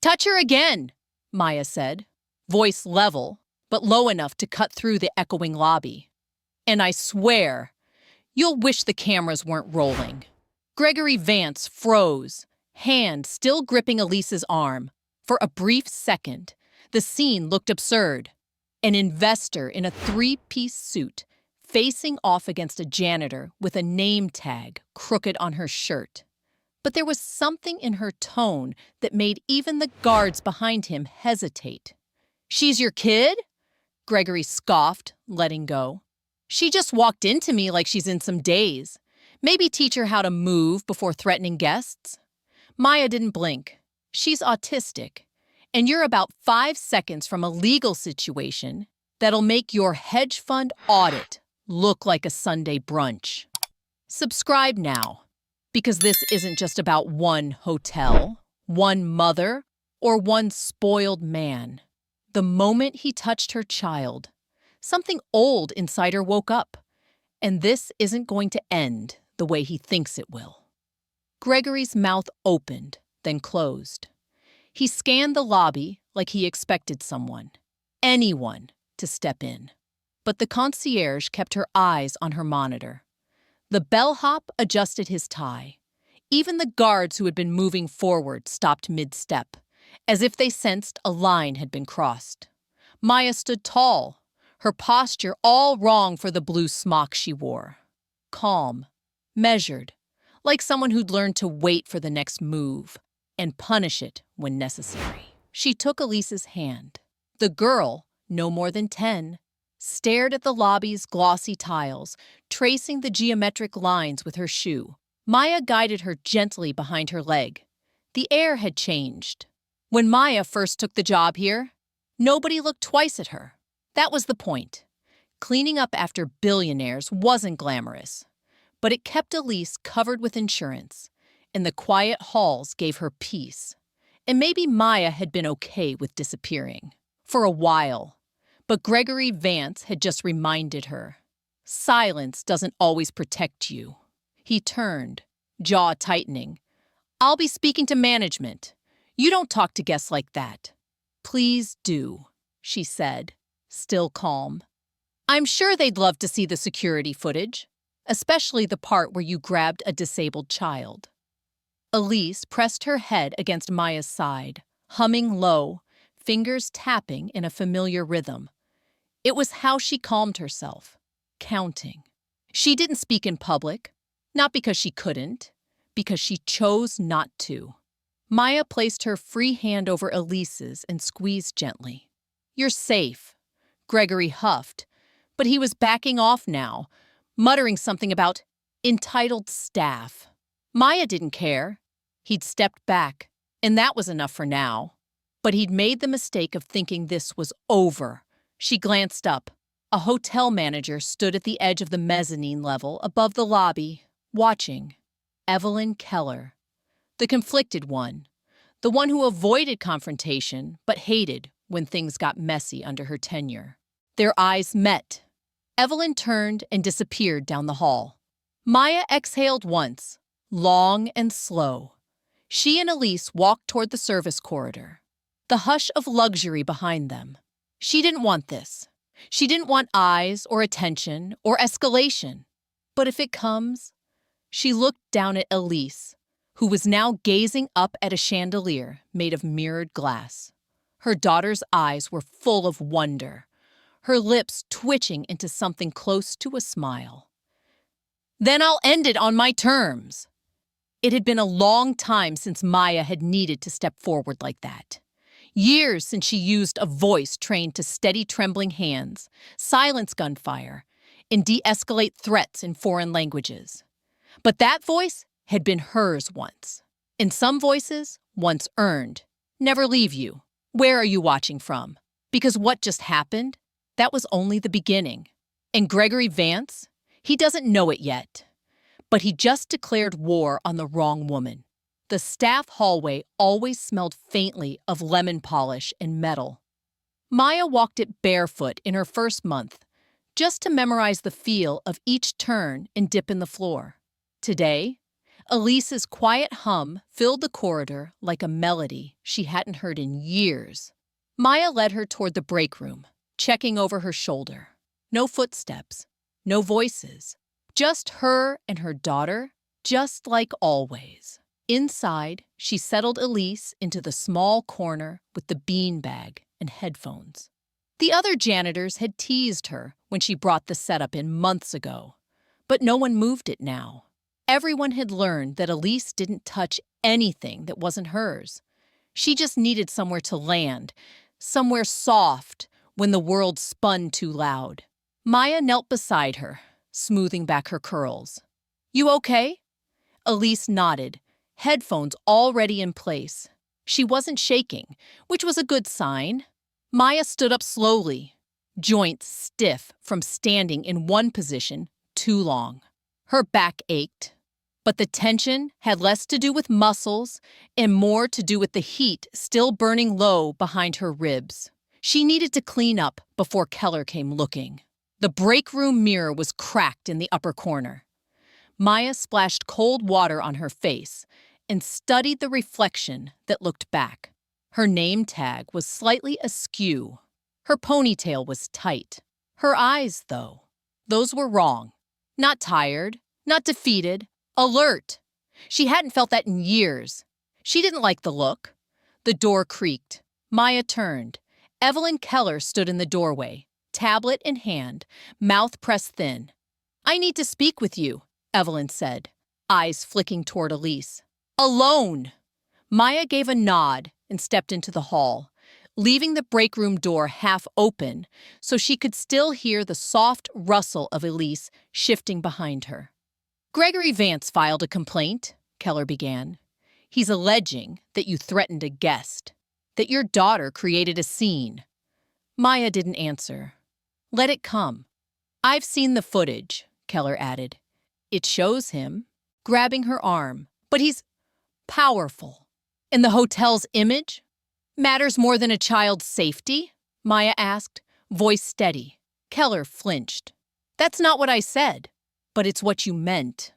Touch her again, Maya said, voice level, but low enough to cut through the echoing lobby. And I swear, you'll wish the cameras weren't rolling. Gregory Vance froze, hand still gripping Elise's arm. For a brief second, the scene looked absurd. An investor in a three-piece suit, facing off against a janitor with a name tag crooked on her shirt. But there was something in her tone that made even the guards behind him hesitate. "She's your kid?" Gregory scoffed, letting go. "She just walked into me like she's in some daze. Maybe teach her how to move before threatening guests." Maya didn't blink. "She's autistic, and you're about 5 seconds from a legal situation that'll make your hedge fund audit look like a Sunday brunch." Subscribe now, because this isn't just about one hotel, one mother, or one spoiled man. The moment he touched her child, something old inside her woke up, and this isn't going to end the way he thinks it will. Gregory's mouth opened, then closed. He scanned the lobby like he expected someone, anyone, to step in. But the concierge kept her eyes on her monitor. The bellhop adjusted his tie. Even the guards who had been moving forward stopped mid-step, as if they sensed a line had been crossed. Maya stood tall, her posture all wrong for the blue smock she wore. Calm, measured, like someone who'd learned to wait for the next move and punish it when necessary. She took Elise's hand. The girl, no more than 10, stared at the lobby's glossy tiles, tracing the geometric lines with her shoe. Maya guided her gently behind her leg. The air had changed. When Maya first took the job here, nobody looked twice at her. That was the point. Cleaning up after billionaires wasn't glamorous, but it kept Elise covered with insurance, and the quiet halls gave her peace. And maybe Maya had been okay with disappearing. For a while. But Gregory Vance had just reminded her. Silence doesn't always protect you. He turned, jaw tightening. "I'll be speaking to management. You don't talk to guests like that." "Please do," she said, still calm. "I'm sure they'd love to see the security footage, especially the part where you grabbed a disabled child." Elise pressed her head against Maya's side, humming low, fingers tapping in a familiar rhythm. It was how she calmed herself, counting. She didn't speak in public, not because she couldn't, because she chose not to. Maya placed her free hand over Elise's and squeezed gently. "You're safe," Gregory huffed, but he was backing off now, muttering something about entitled staff. Maya didn't care. He'd stepped back, and that was enough for now. But he'd made the mistake of thinking this was over. She glanced up. A hotel manager stood at the edge of the mezzanine level above the lobby, watching. Evelyn Keller. The conflicted one. The one who avoided confrontation but hated when things got messy under her tenure. Their eyes met. Evelyn turned and disappeared down the hall. Maya exhaled once, long and slow. She and Elise walked toward the service corridor. The hush of luxury behind them. She didn't want this. She didn't want eyes or attention or escalation. But if it comes, she looked down at Elise, who was now gazing up at a chandelier made of mirrored glass. Her daughter's eyes were full of wonder, her lips twitching into something close to a smile. "Then I'll end it on my terms." It had been a long time since Maya had needed to step forward like that. Years since she used a voice trained to steady trembling hands, silence gunfire, and de-escalate threats in foreign languages. But that voice had been hers once. And some voices, once earned, never leave you. Where are you watching from? Because what just happened, that was only the beginning. And Gregory Vance, he doesn't know it yet. But he just declared war on the wrong woman. The staff hallway always smelled faintly of lemon polish and metal. Maya walked it barefoot in her first month, just to memorize the feel of each turn and dip in the floor. Today, Elise's quiet hum filled the corridor like a melody she hadn't heard in years. Maya led her toward the break room, checking over her shoulder. No footsteps, no voices, just her and her daughter, just like always. Inside, she settled Elise into the small corner with the beanbag and headphones. The other janitors had teased her when she brought the setup in months ago, but no one moved it now. Everyone had learned that Elise didn't touch anything that wasn't hers. She just needed somewhere to land, somewhere soft when the world spun too loud. Maya knelt beside her, smoothing back her curls. "You okay?" Elise nodded, headphones already in place. She wasn't shaking, which was a good sign. Maya stood up slowly, joints stiff from standing in one position too long. Her back ached, but the tension had less to do with muscles and more to do with the heat still burning low behind her ribs. She needed to clean up before Keller came looking. The break room mirror was cracked in the upper corner. Maya splashed cold water on her face and studied the reflection that looked back. Her name tag was slightly askew. Her ponytail was tight. Her eyes, though, those were wrong. Not tired, not defeated, alert. She hadn't felt that in years. She didn't like the look. The door creaked. Maya turned. Evelyn Keller stood in the doorway, tablet in hand, mouth pressed thin. "I need to speak with you," Evelyn said, eyes flicking toward Elise. "Alone!" Maya gave a nod and stepped into the hall, leaving the break room door half open so she could still hear the soft rustle of Elise shifting behind her. "Gregory Vance filed a complaint," Keller began. "He's alleging that you threatened a guest, that your daughter created a scene." Maya didn't answer. "Let it come." "I've seen the footage," Keller added. "It shows him grabbing her arm, but he's powerful. And the hotel's image matters more than a child's safety?" Maya asked, voice steady. Keller flinched. "That's not what I said, but it's what you meant."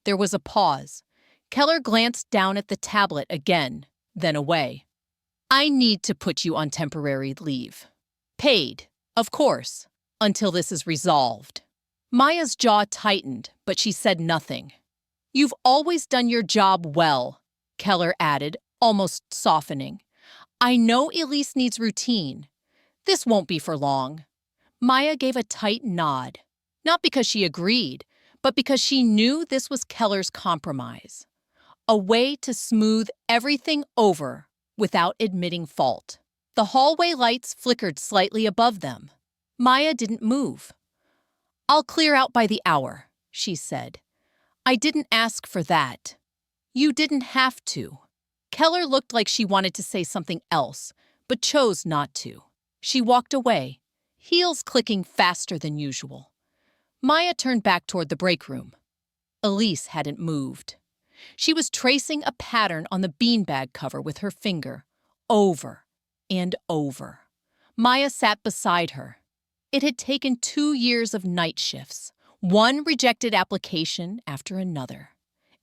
There was a pause. Keller glanced down at the tablet again, then away. "I need to put you on temporary leave. Paid, of course, until this is resolved." Maya's jaw tightened, but she said nothing. "You've always done your job well," Keller added, almost softening. "I know Elise needs routine. This won't be for long." Maya gave a tight nod, not because she agreed, but because she knew this was Keller's compromise. A way to smooth everything over without admitting fault. The hallway lights flickered slightly above them. Maya didn't move. "I'll clear out by the hour," she said. "I didn't ask for that." "You didn't have to." Keller looked like she wanted to say something else, but chose not to. She walked away, heels clicking faster than usual. Maya turned back toward the break room. Elise hadn't moved. She was tracing a pattern on the beanbag cover with her finger, over and over. Maya sat beside her. It had taken 2 years of night shifts, one rejected application after another,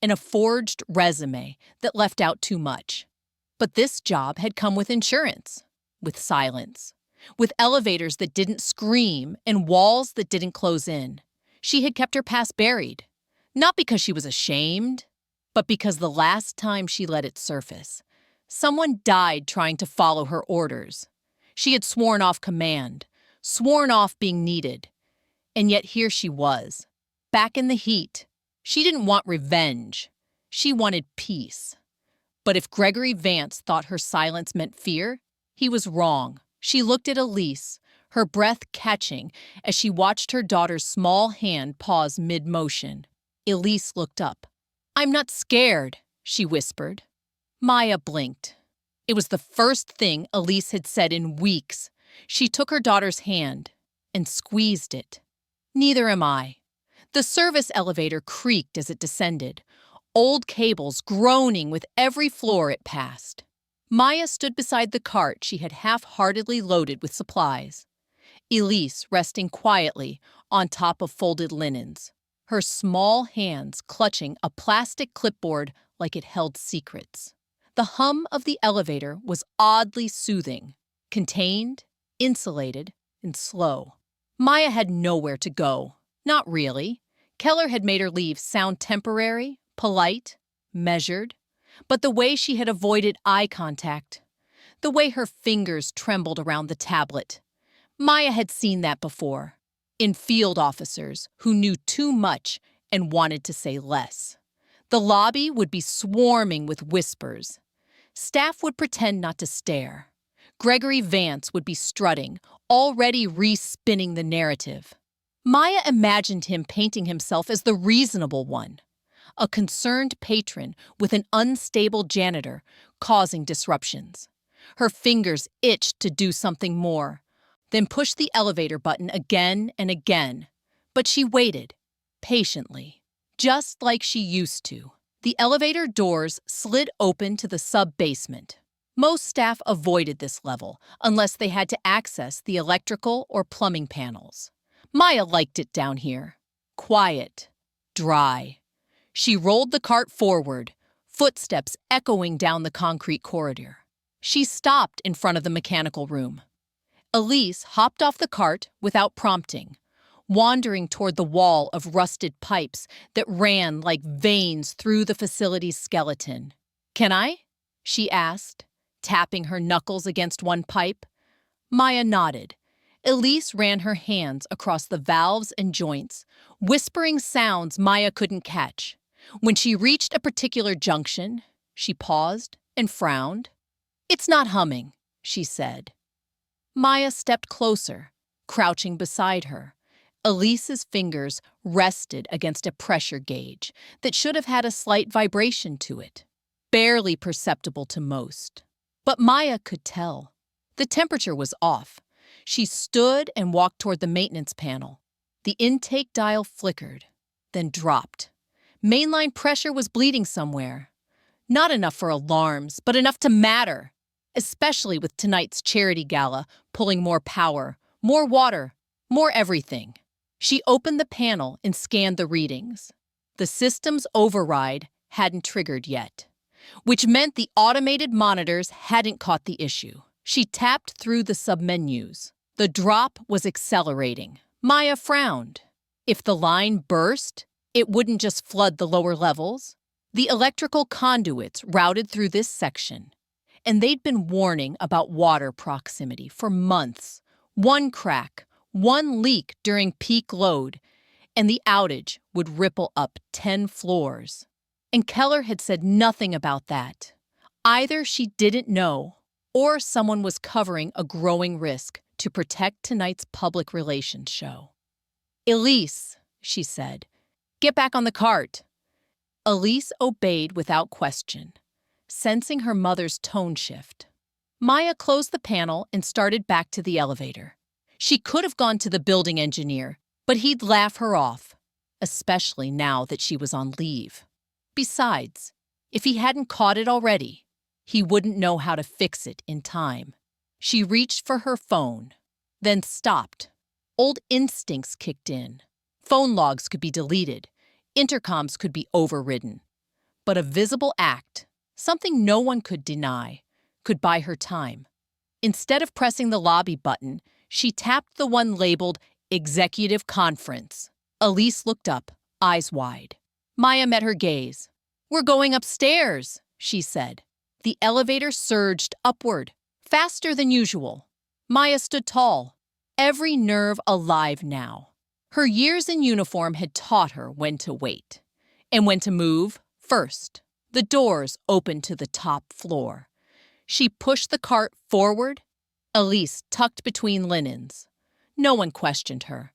and a forged resume that left out too much. But this job had come with insurance, with silence, with elevators that didn't scream and walls that didn't close in. She had kept her past buried, not because she was ashamed, but because the last time she let it surface, someone died trying to follow her orders. She had sworn off command, sworn off being needed. And yet here she was, back in the heat. She didn't want revenge. She wanted peace. But if Gregory Vance thought her silence meant fear, he was wrong. She looked at Elise, her breath catching as she watched her daughter's small hand pause mid-motion. Elise looked up. "I'm not scared," she whispered. Maya blinked. It was the first thing Elise had said in weeks. She took her daughter's hand and squeezed it. "Neither am I." The service elevator creaked as it descended, old cables groaning with every floor it passed. Maya stood beside the cart she had half-heartedly loaded with supplies. Elise resting quietly on top of folded linens, her small hands clutching a plastic clipboard like it held secrets. The hum of the elevator was oddly soothing, contained, insulated, and slow. Maya had nowhere to go. Not really. Keller had made her leave sound temporary, polite, measured. But the way she had avoided eye contact, the way her fingers trembled around the tablet, Maya had seen that before, in field officers who knew too much and wanted to say less. The lobby would be swarming with whispers. Staff would pretend not to stare. Gregory Vance would be strutting, already re-spinning the narrative. Maya imagined him painting himself as the reasonable one, a concerned patron with an unstable janitor causing disruptions. Her fingers itched to do something more, then push the elevator button again and again. But she waited, patiently, just like she used to. The elevator doors slid open to the sub-basement. Most staff avoided this level unless they had to access the electrical or plumbing panels. Maya liked it down here. Quiet, dry. She rolled the cart forward, footsteps echoing down the concrete corridor. She stopped in front of the mechanical room. Elise hopped off the cart without prompting, wandering toward the wall of rusted pipes that ran like veins through the facility's skeleton. "Can I?" she asked, tapping her knuckles against one pipe. Maya nodded. Elise ran her hands across the valves and joints, whispering sounds Maya couldn't catch. When she reached a particular junction, she paused and frowned. "It's not humming," she said. Maya stepped closer, crouching beside her. Elise's fingers rested against a pressure gauge that should have had a slight vibration to it, barely perceptible to most. But Maya could tell. The temperature was off. She stood and walked toward the maintenance panel. The intake dial flickered, then dropped. Mainline pressure was bleeding somewhere. Not enough for alarms, but enough to matter, especially with tonight's charity gala pulling more power, more water, more everything. She opened the panel and scanned the readings. The system's override hadn't triggered yet, which meant the automated monitors hadn't caught the issue. She tapped through the submenus. The drop was accelerating. Maya frowned. If the line burst, it wouldn't just flood the lower levels. The electrical conduits routed through this section, and they'd been warning about water proximity for months. One crack, one leak during peak load, and the outage would ripple up 10 floors. And Keller had said nothing about that. Either she didn't know, or someone was covering a growing risk to protect tonight's public relations show. "Elise," she said, "get back on the cart." Elise obeyed without question, sensing her mother's tone shift. Maya closed the panel and started back to the elevator. She could have gone to the building engineer, but he'd laugh her off, especially now that she was on leave. Besides, if he hadn't caught it already, he wouldn't know how to fix it in time. She reached for her phone, then stopped. Old instincts kicked in. Phone logs could be deleted. Intercoms could be overridden. But a visible act, something no one could deny, could buy her time. Instead of pressing the lobby button, she tapped the one labeled Executive Conference. Elise looked up, eyes wide. Maya met her gaze. "We're going upstairs," she said. The elevator surged upward, faster than usual. Maya stood tall, every nerve alive now. Her years in uniform had taught her when to wait, and when to move first. The doors opened to the top floor. She pushed the cart forward, Elise tucked between linens. No one questioned her.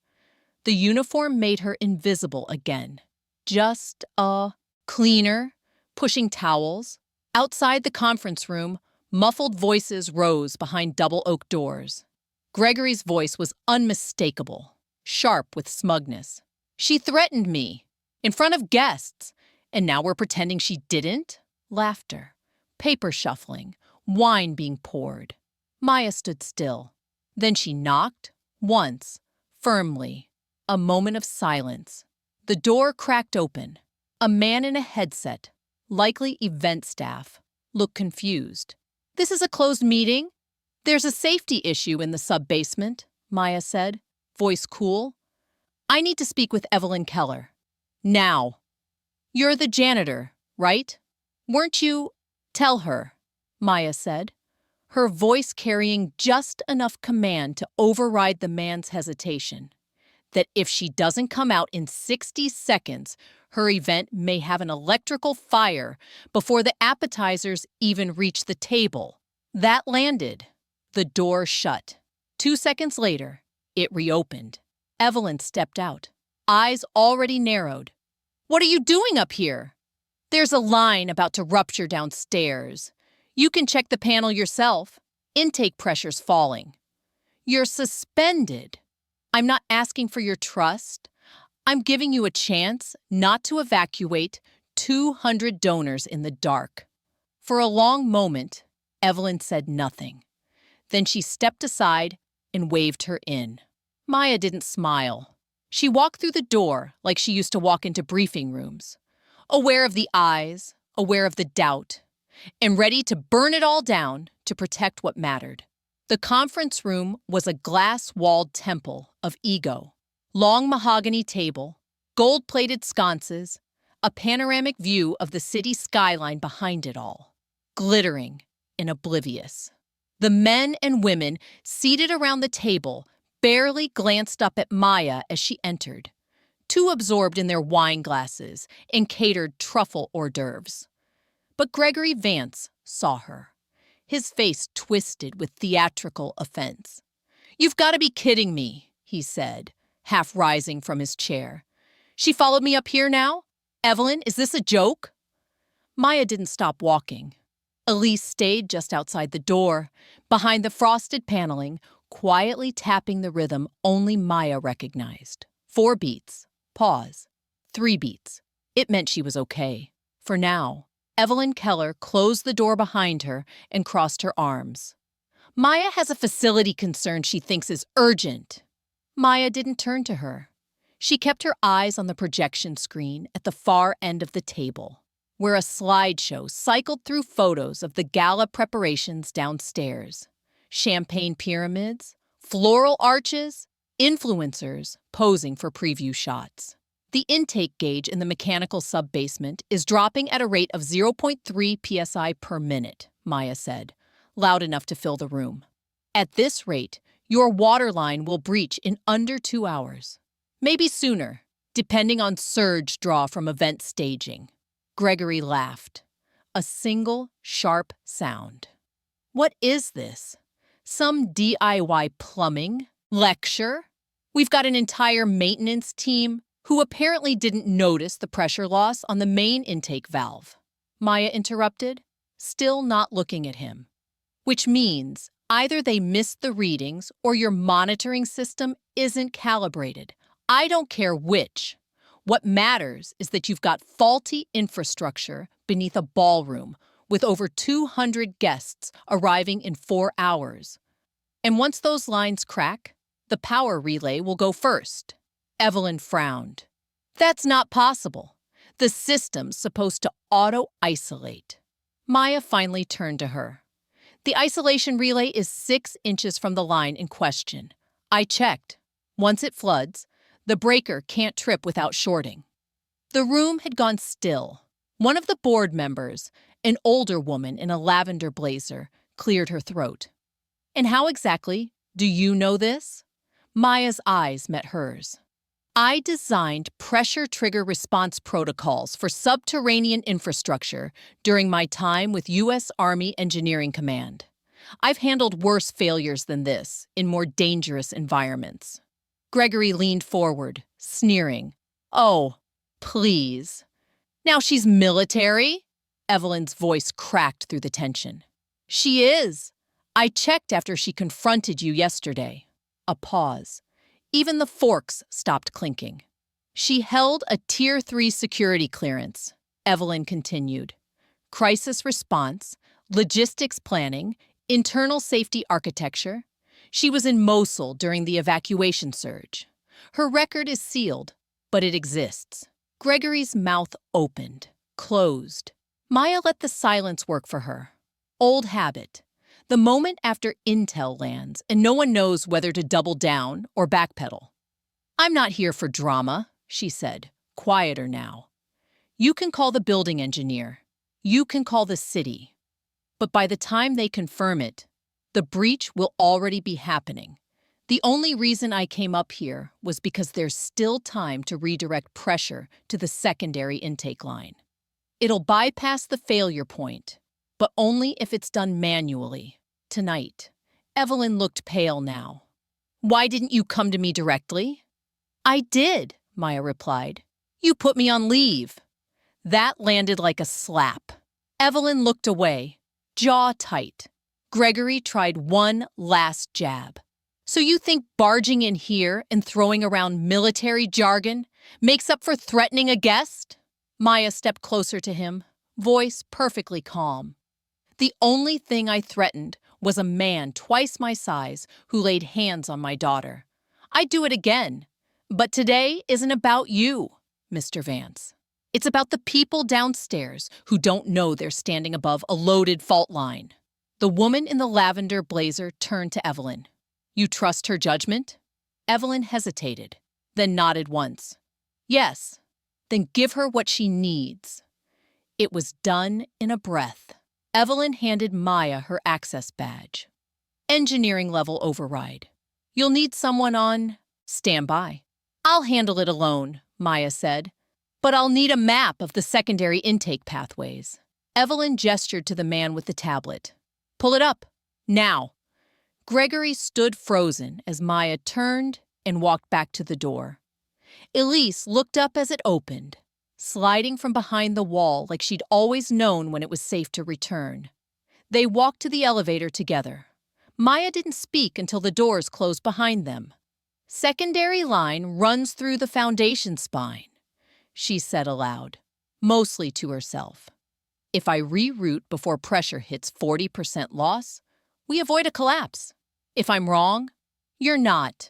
The uniform made her invisible again. Just a cleaner, pushing towels. Outside the conference room, muffled voices rose behind double oak doors. Gregory's voice was unmistakable, sharp with smugness. "She threatened me, in front of guests, and now we're pretending she didn't?" Laughter, paper shuffling, wine being poured. Maya stood still. Then she knocked, once, firmly. A moment of silence. The door cracked open. A man in a headset, likely event staff, looked confused. "This is a closed meeting. There's a safety issue in the sub-basement," Maya said, voice cool. "I need to speak with Evelyn Keller. Now." "You're the janitor, right? Weren't you—" "Tell her," Maya said, her voice carrying just enough command to override the man's hesitation, "that if she doesn't come out in 60 seconds, her event may have an electrical fire before the appetizers even reach the table." That landed. The door shut. 2 seconds later, it reopened. Evelyn stepped out, eyes already narrowed. "What are you doing up here?" "There's a line about to rupture downstairs. You can check the panel yourself. Intake pressure's falling." "You're suspended." "I'm not asking for your trust. I'm giving you a chance not to evacuate 200 donors in the dark." For a long moment, Evelyn said nothing. Then she stepped aside and waved her in. Maya didn't smile. She walked through the door like she used to walk into briefing rooms, aware of the eyes, aware of the doubt, and ready to burn it all down to protect what mattered. The conference room was a glass-walled temple of ego. Long mahogany table, gold-plated sconces, a panoramic view of the city skyline behind it all, glittering and oblivious. The men and women seated around the table barely glanced up at Maya as she entered, too absorbed in their wine glasses and catered truffle hors d'oeuvres. But Gregory Vance saw her, his face twisted with theatrical offense. "You've got to be kidding me," he said, half rising from his chair. "She followed me up here now? Evelyn, is this a joke?" Maya didn't stop walking. Elise stayed just outside the door, behind the frosted paneling, quietly tapping the rhythm only Maya recognized. 4 beats. Pause. 3 beats. It meant she was okay. For now. Evelyn Keller closed the door behind her and crossed her arms. "Maya has a facility concern she thinks is urgent." Maya didn't turn to her. She kept her eyes on the projection screen at the far end of the table, where a slideshow cycled through photos of the gala preparations downstairs. Champagne pyramids, floral arches, influencers posing for preview shots. The intake gauge in the mechanical sub-basement is dropping at a rate of 0.3 psi per minute, Maya said, loud enough to fill the room. "At this rate, your water line will breach in under 2 hours. Maybe sooner, depending on surge draw from event staging." Gregory laughed. A single, sharp sound. "What is this? Some DIY plumbing lecture? We've got an entire maintenance team who apparently didn't notice the pressure loss on the main intake valve," Maya interrupted, still not looking at him. "Which means either they missed the readings or your monitoring system isn't calibrated. I don't care which. What matters is that you've got faulty infrastructure beneath a ballroom with over 200 guests arriving in 4 hours. And once those lines crack, the power relay will go first." Evelyn frowned. "That's not possible. The system's supposed to auto-isolate." Maya finally turned to her. "The isolation relay is 6 inches from the line in question. I checked. Once it floods, the breaker can't trip without shorting." The room had gone still. One of the board members, an older woman in a lavender blazer, cleared her throat. "And how exactly do you know this?" Maya's eyes met hers. "I designed pressure trigger response protocols for subterranean infrastructure during my time with U.S. Army Engineering Command. I've handled worse failures than this in more dangerous environments." Gregory leaned forward, sneering. "Oh, please. Now she's military?" Evelyn's voice cracked through the tension. "She is. I checked after she confronted you yesterday." A pause. Even the forks stopped clinking. "She held a Tier 3 security clearance," Evelyn continued. "Crisis response, logistics planning, internal safety architecture. She was in Mosul during the evacuation surge. Her record is sealed, but it exists. Gregory's mouth opened, closed. Maya let the silence work for her. Old habit. The moment after intel lands and no one knows whether to double down or backpedal. "I'm not here for drama," she said, quieter now. "You can call the building engineer. You can call the city. But by the time they confirm it, the breach will already be happening. The only reason I came up here was because there's still time to redirect pressure to the secondary intake line. It'll bypass the failure point, but only if it's done manually. Tonight." Evelyn looked pale now. "Why didn't you come to me directly?" "I did," Maya replied. "You put me on leave." That landed like a slap. Evelyn looked away, jaw tight. Gregory tried one last jab. "So you think barging in here and throwing around military jargon makes up for threatening a guest?" Maya stepped closer to him, voice perfectly calm. "The only thing I threatened was a man twice my size who laid hands on my daughter. I'd do it again. But today isn't about you, Mr. Vance. It's about the people downstairs who don't know they're standing above a loaded fault line." The woman in the lavender blazer turned to Evelyn. "You trust her judgment?" Evelyn hesitated, then nodded once. "Yes. Then give her what she needs." It was done in a breath. Evelyn handed Maya her access badge. "Engineering level override. You'll need someone on standby." "I'll handle it alone," Maya said. "But I'll need a map of the secondary intake pathways." Evelyn gestured to the man with the tablet. "Pull it up. Now." Gregory stood frozen as Maya turned and walked back to the door. Elise looked up as it opened, sliding from behind the wall like she'd always known when it was safe to return. They walked to the elevator together. Maya didn't speak until the doors closed behind them. "Secondary line runs through the foundation spine," she said aloud, mostly to herself. "If I reroute before pressure hits 40% loss, we avoid a collapse. If I'm wrong, you're not,"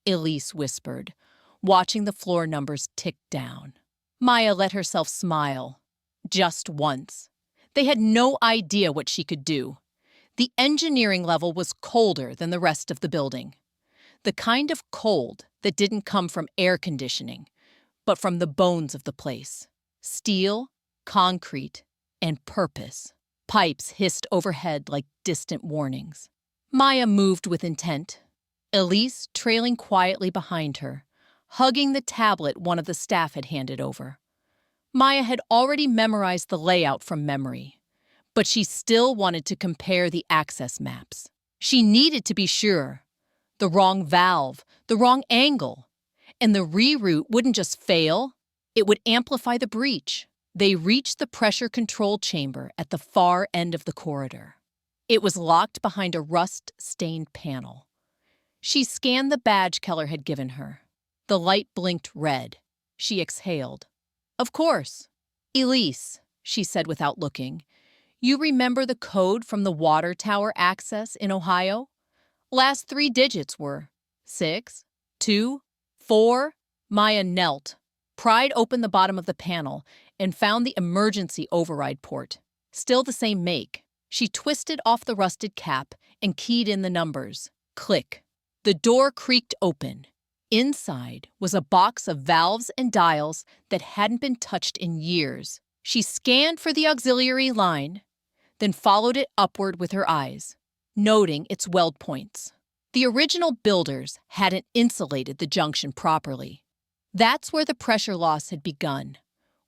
Elise whispered, watching the floor numbers tick down. Maya let herself smile. Just once. They had no idea what she could do. The engineering level was colder than the rest of the building. The kind of cold that didn't come from air conditioning, but from the bones of the place. Steel, concrete, and purpose. Pipes hissed overhead like distant warnings. Maya moved with intent, Elise trailing quietly behind her, hugging the tablet one of the staff had handed over. Maya had already memorized the layout from memory, but she still wanted to compare the access maps. She needed to be sure. The wrong valve, the wrong angle. And the reroute wouldn't just fail, it would amplify the breach. They reached the pressure control chamber at the far end of the corridor. It was locked behind a rust-stained panel. She scanned the badge Keller had given her. The light blinked red. She exhaled. "Of course. Elise," she said without looking, "you remember the code from the water tower access in Ohio? Last 3 digits were 6, 2, 4. Maya knelt, pried open the bottom of the panel, and found the emergency override port. Still the same make. She twisted off the rusted cap and keyed in the numbers. Click. The door creaked open. Inside was a box of valves and dials that hadn't been touched in years. She scanned for the auxiliary line, then followed it upward with her eyes, noting its weld points. The original builders hadn't insulated the junction properly. That's where the pressure loss had begun,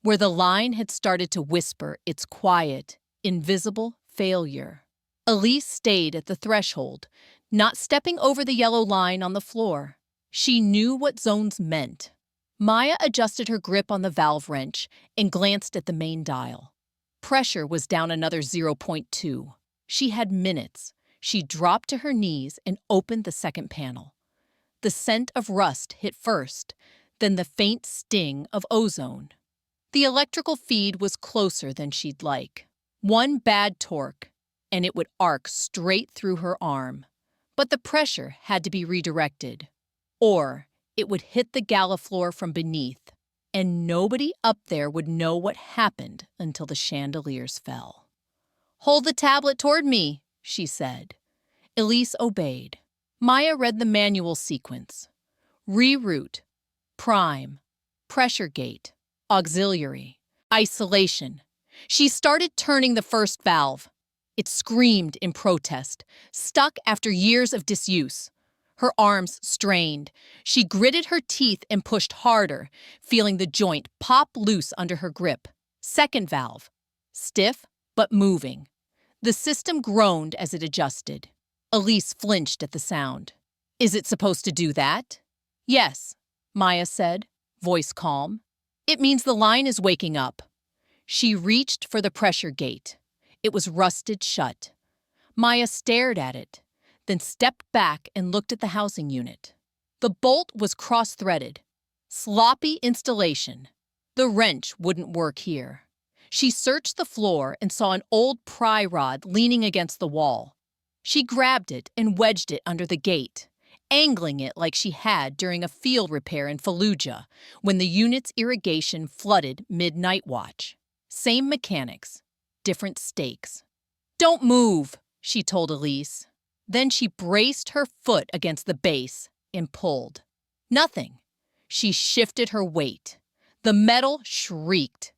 where the line had started to whisper its quiet, invisible failure. Elise stayed at the threshold, not stepping over the yellow line on the floor. She knew what zones meant. Maya adjusted her grip on the valve wrench and glanced at the main dial. Pressure was down another 0.2. She had minutes. She dropped to her knees and opened the second panel. The scent of rust hit first, then the faint sting of ozone. The electrical feed was closer than she'd like. One bad torque, and it would arc straight through her arm. But the pressure had to be redirected, or it would hit the galley floor from beneath. and nobody up there would know what happened until the chandeliers fell. "Hold the tablet toward me," she said. Elise obeyed. Maya read the manual sequence. Reroute, prime, pressure gate, auxiliary, isolation. She started turning the first valve. It screamed in protest, stuck after years of disuse. Her arms strained. She gritted her teeth and pushed harder, feeling the joint pop loose under her grip. Second valve, stiff but moving. The system groaned as it adjusted. Elise flinched at the sound. "Is it supposed to do that?" "Yes," Maya said, voice calm. "It means the line is waking up." She reached for the pressure gate. It was rusted shut. Maya stared at it, then stepped back and looked at the housing unit. The bolt was cross-threaded. Sloppy installation. The wrench wouldn't work here. She searched the floor and saw an old pry rod leaning against the wall. She grabbed it and wedged it under the gate, angling it like she had during a field repair in Fallujah when the unit's irrigation flooded mid-night watch. Same mechanics, different stakes. "Don't move," she told Elise. Then she braced her foot against the base and pulled. Nothing. She shifted her weight. The metal shrieked.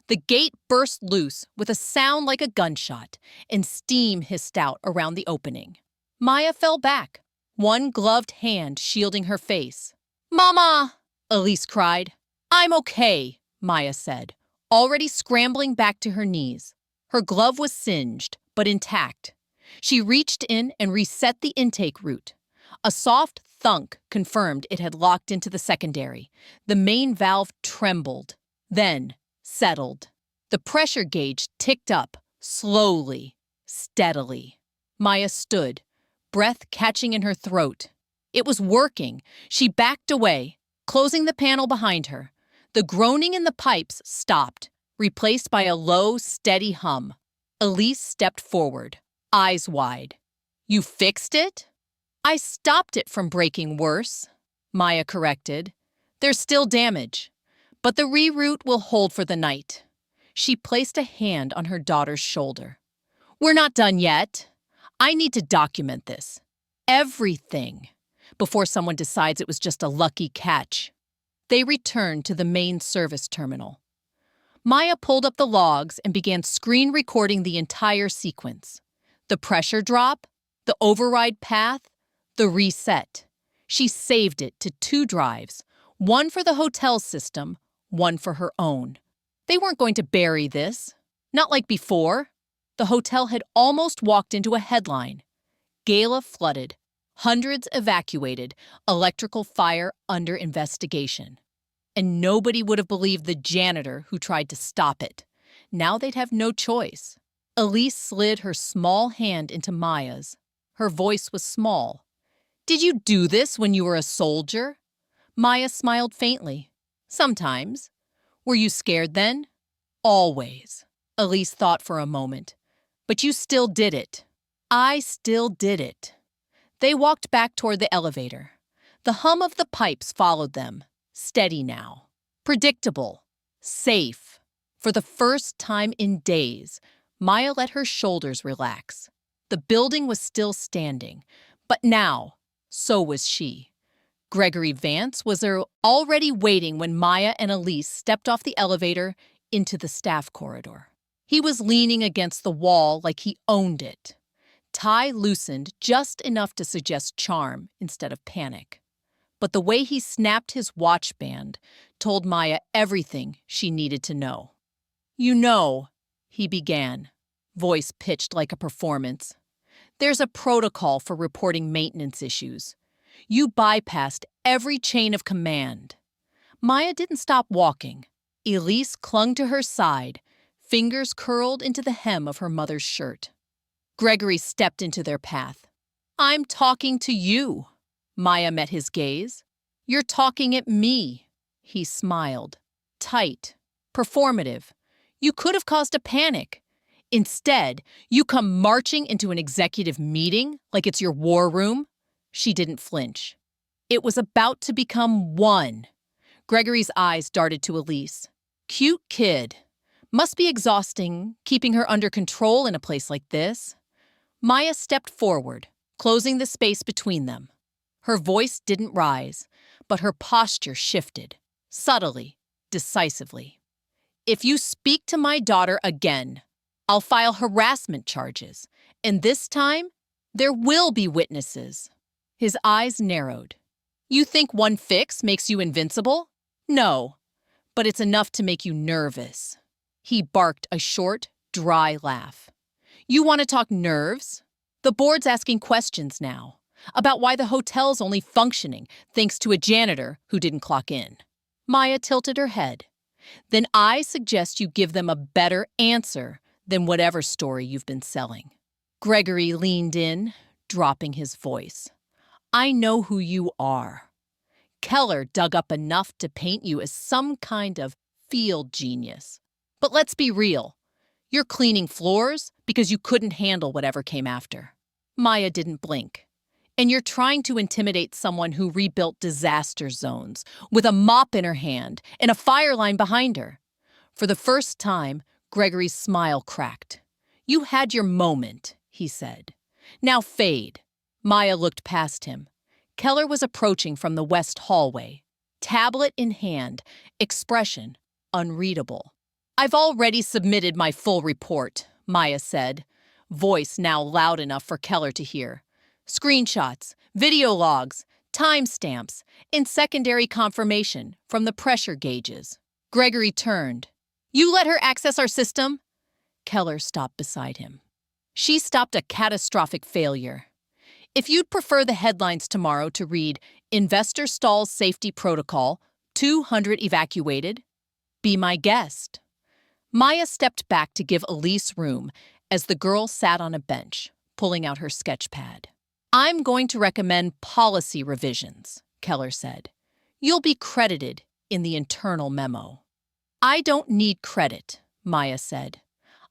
The gate burst loose with a sound like a gunshot, and steam hissed out around the opening. Maya fell back, one gloved hand shielding her face. "Mama!" Elise cried. "I'm okay," Maya said, already scrambling back to her knees. Her glove was singed, but intact. She reached in and reset the intake route. A soft thunk confirmed it had locked into the secondary. The main valve trembled, then settled. The pressure gauge ticked up, slowly, steadily. Maya stood, breath catching in her throat. It was working. She backed away, closing the panel behind her. The groaning in the pipes stopped, replaced by a low, steady hum. Elise stepped forward, eyes wide. "You fixed it?" "I stopped it from breaking worse," Maya corrected. "There's still damage, but the reroute will hold for the night." She placed a hand on her daughter's shoulder. "We're not done yet. I need to document this. Everything. Before someone decides it was just a lucky catch." They returned to the main service terminal. Maya pulled up the logs and began screen recording the entire sequence. The pressure drop, the override path, the reset. She saved it to 2 drives, one for the hotel system, one for her own. They weren't going to bury this. Not like before. The hotel had almost walked into a headline. Gala flooded. Hundreds evacuated. Electrical fire under investigation. And nobody would have believed the janitor who tried to stop it. Now they'd have no choice. Elise slid her small hand into Maya's. Her voice was small. "Did you do this when you were a soldier?" Maya smiled faintly. "Sometimes." "Were you scared then?" "Always." Elise thought for a moment. "But you still did it." "I still did it." They walked back toward the elevator. The hum of the pipes followed them, steady now. Predictable. Safe. For the first time in days, Maya let her shoulders relax. The building was still standing, but now, so was she. Gregory Vance was there already waiting when Maya and Elise stepped off the elevator into the staff corridor. He was leaning against the wall like he owned it. Tie loosened just enough to suggest charm instead of panic. But the way he snapped his watch band told Maya everything she needed to know. "You know," he began, voice pitched like a performance, "there's a protocol for reporting maintenance issues. You bypassed every chain of command." Maya didn't stop walking. Elise clung to her side, fingers curled into the hem of her mother's shirt. Gregory stepped into their path. "I'm talking to you." Maya met his gaze. "You're talking at me." He smiled. Tight. Performative. You could have caused a panic. Instead, you come marching into an executive meeting like it's your war room. She didn't flinch. It was about to become one. Gregory's eyes darted to Elise. Cute kid. Must be exhausting, keeping her under control in a place like this. Maya stepped forward, closing the space between them. Her voice didn't rise, but her posture shifted, subtly, decisively. If you speak to my daughter again, I'll file harassment charges, and this time, there will be witnesses. His eyes narrowed. You think one fix makes you invincible? No, but it's enough to make you nervous. He barked a short, dry laugh. You want to talk nerves? The board's asking questions now about why the hotel's only functioning thanks to a janitor who didn't clock in. Maya tilted her head. Then I suggest you give them a better answer than whatever story you've been selling. Gregory leaned in, dropping his voice. I know who you are. Keller dug up enough to paint you as some kind of field genius. But let's be real. You're cleaning floors because you couldn't handle whatever came after. Maya didn't blink. And you're trying to intimidate someone who rebuilt disaster zones with a mop in her hand and a fire line behind her. For the first time, Gregory's smile cracked. You had your moment, he said. Now fade. Maya looked past him. Keller was approaching from the west hallway, tablet in hand, expression unreadable. I've already submitted my full report, Maya said, voice now loud enough for Keller to hear. Screenshots, video logs, timestamps, and secondary confirmation from the pressure gauges. Gregory turned. You let her access our system? Keller stopped beside him. She stopped a catastrophic failure. If you'd prefer the headlines tomorrow to read, Investor Stalls Safety Protocol, 200 Evacuated, be my guest. Maya stepped back to give Elise room as the girl sat on a bench, pulling out her sketch pad. I'm going to recommend policy revisions, Keller said. You'll be credited in the internal memo. I don't need credit, Maya said.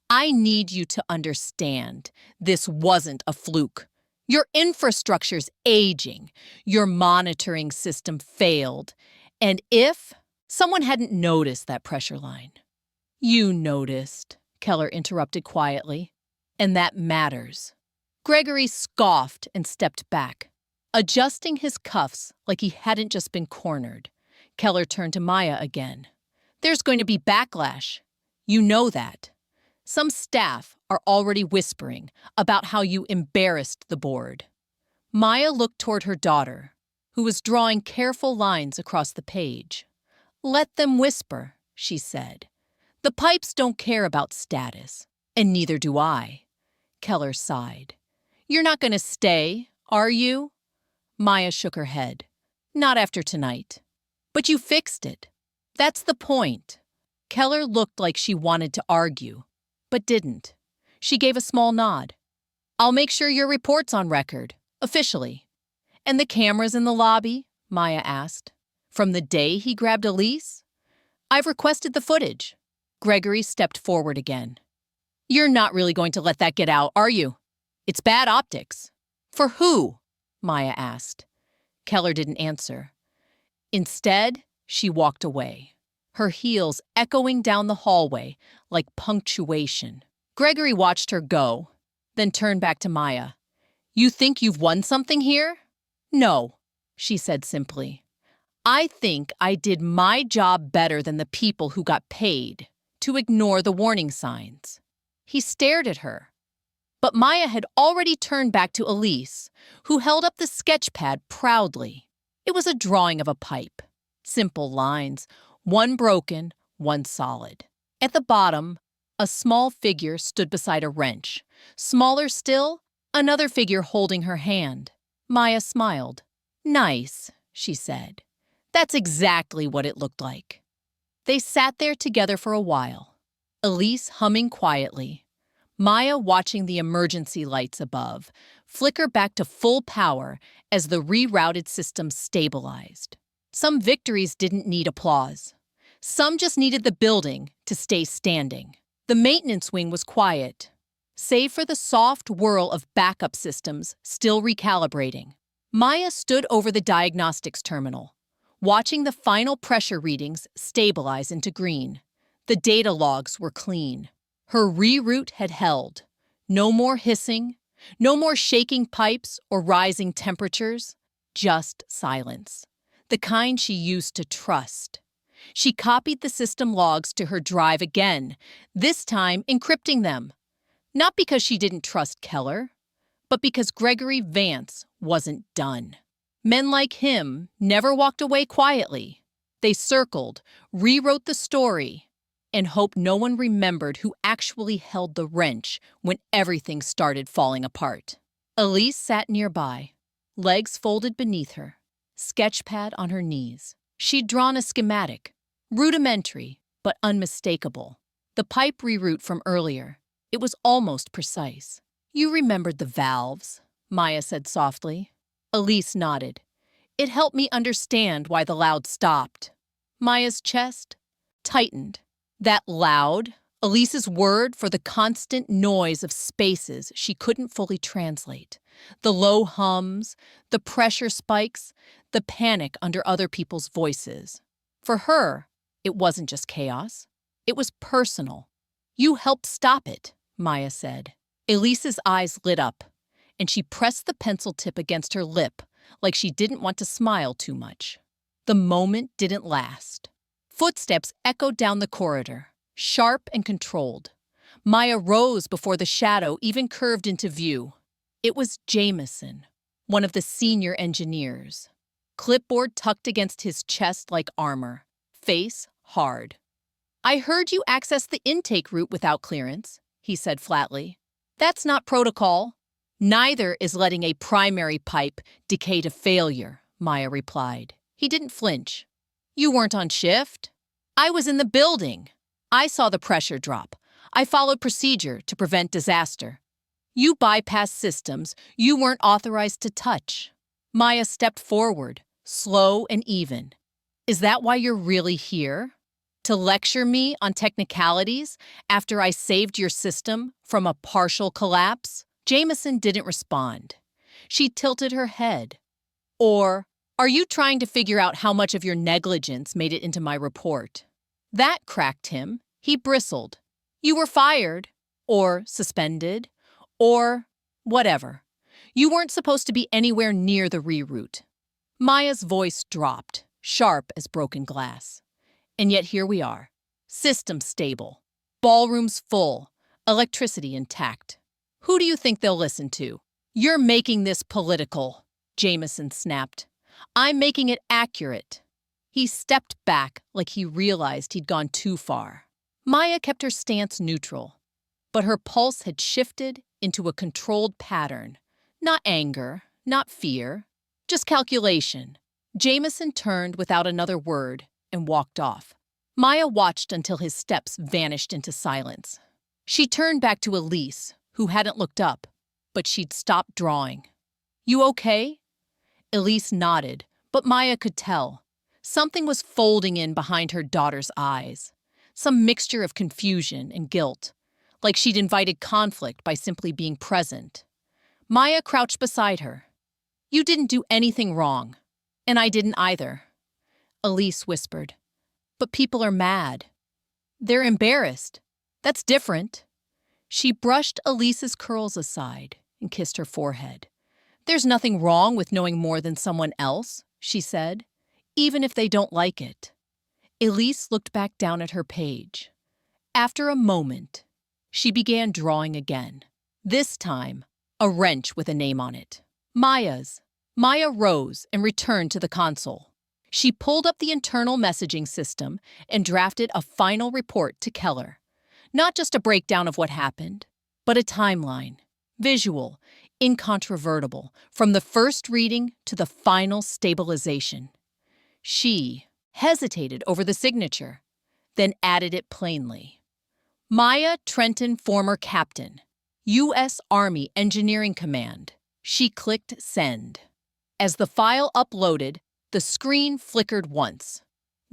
I need you to understand this wasn't a fluke. Your infrastructure's aging. Your monitoring system failed. And if someone hadn't noticed that pressure line. You noticed, Keller interrupted quietly. And that matters. Gregory scoffed and stepped back, adjusting his cuffs like he hadn't just been cornered. Keller turned to Maya again. There's going to be backlash. You know that. Some staff are already whispering about how you embarrassed the board. Maya looked toward her daughter, who was drawing careful lines across the page. Let them whisper, she said. The pipes don't care about status, and neither do I. Keller sighed. You're not going to stay, are you? Maya shook her head. Not after tonight. But you fixed it. That's the point. Keller looked like she wanted to argue, but didn't. She gave a small nod. I'll make sure your report's on record, officially. And the cameras in the lobby? Maya asked. From the day he grabbed Elise? I've requested the footage. Gregory stepped forward again. You're not really going to let that get out, are you? It's bad optics. For who? Maya asked. Keller didn't answer. Instead, she walked away, her heels echoing down the hallway like punctuation. Gregory watched her go, then turned back to Maya. You think you've won something here? No, she said simply. I think I did my job better than the people who got paid to ignore the warning signs. He stared at her. But Maya had already turned back to Elise, who held up the sketch pad proudly. It was a drawing of a pipe. Simple lines, one broken, one solid. At the bottom, a small figure stood beside a wrench. Smaller still, another figure holding her hand. Maya smiled. Nice, she said. That's exactly what it looked like. They sat there together for a while, Elise humming quietly, Maya watching the emergency lights above flicker back to full power as the rerouted system stabilized. Some victories didn't need applause. Some just needed the building to stay standing. The maintenance wing was quiet, save for the soft whirl of backup systems still recalibrating. Maya stood over the diagnostics terminal, watching the final pressure readings stabilize into green. The data logs were clean. Her reroute had held. No more hissing, no more shaking pipes or rising temperatures, just silence. The kind she used to trust. She copied the system logs to her drive again, this time encrypting them. Not because she didn't trust Keller, but because Gregory Vance wasn't done. Men like him never walked away quietly. They circled, rewrote the story, and hoped no one remembered who actually held the wrench when everything started falling apart. Elise sat nearby, legs folded beneath her, sketchpad on her knees. She'd drawn a schematic, rudimentary but unmistakable. The pipe reroute from earlier. It was almost precise. "You remembered the valves," Maya said softly. Elise nodded. "It helped me understand why the loud stopped." Maya's chest tightened. That loud, Elise's word for the constant noise of spaces she couldn't fully translate. The low hums, the pressure spikes, the panic under other people's voices. For her, it wasn't just chaos. It was personal. "You helped stop it," Maya said. Elise's eyes lit up, and she pressed the pencil tip against her lip like she didn't want to smile too much. The moment didn't last. Footsteps echoed down the corridor, sharp and controlled. Maya rose before the shadow even curved into view. It was Jameson, one of the senior engineers. Clipboard tucked against his chest like armor, face hard. "I heard you accessed the intake route without clearance," he said flatly. "That's not protocol." "Neither is letting a primary pipe decay to failure," Maya replied. He didn't flinch. "You weren't on shift?" "I was in the building. I saw the pressure drop. I followed procedure to prevent disaster. You bypassed systems you weren't authorized to touch." Maya stepped forward, slow and even. "Is that why you're really here? To lecture me on technicalities after I saved your system from a partial collapse?" Jameson didn't respond. She tilted her head. "Or are you trying to figure out how much of your negligence made it into my report?" That cracked him. He bristled. "You were fired, or suspended, or whatever. You weren't supposed to be anywhere near the reroute." Maya's voice dropped, sharp as broken glass. "And yet here we are. System stable. Ballrooms full. Electricity intact. Who do you think they'll listen to?" "You're making this political," Jameson snapped. "I'm making it accurate." He stepped back like he realized he'd gone too far. Maya kept her stance neutral, but her pulse had shifted into a controlled pattern. Not anger, not fear, just calculation. Jameson turned without another word and walked off. Maya watched until his steps vanished into silence. She turned back to Elise, who hadn't looked up, but she'd stopped drawing. "You okay?" Elise nodded, but Maya could tell. Something was folding in behind her daughter's eyes. Some mixture of confusion and guilt, like she'd invited conflict by simply being present. Maya crouched beside her. "You didn't do anything wrong, and I didn't either." Elise whispered. "But people are mad. They're embarrassed. That's different." She brushed Elise's curls aside and kissed her forehead. "There's nothing wrong with knowing more than someone else," she said, "even if they don't like it." Elise looked back down at her page. After a moment, she began drawing again. This time, a wrench with a name on it. Maya's. Maya rose and returned to the console. She pulled up the internal messaging system and drafted a final report to Keller. Not just a breakdown of what happened, but a timeline. Visual, incontrovertible, from the first reading to the final stabilization. She hesitated over the signature, then added it plainly. "Maya Trenton, former captain, U.S. Army Engineering Command." She clicked send. As the file uploaded, the screen flickered once,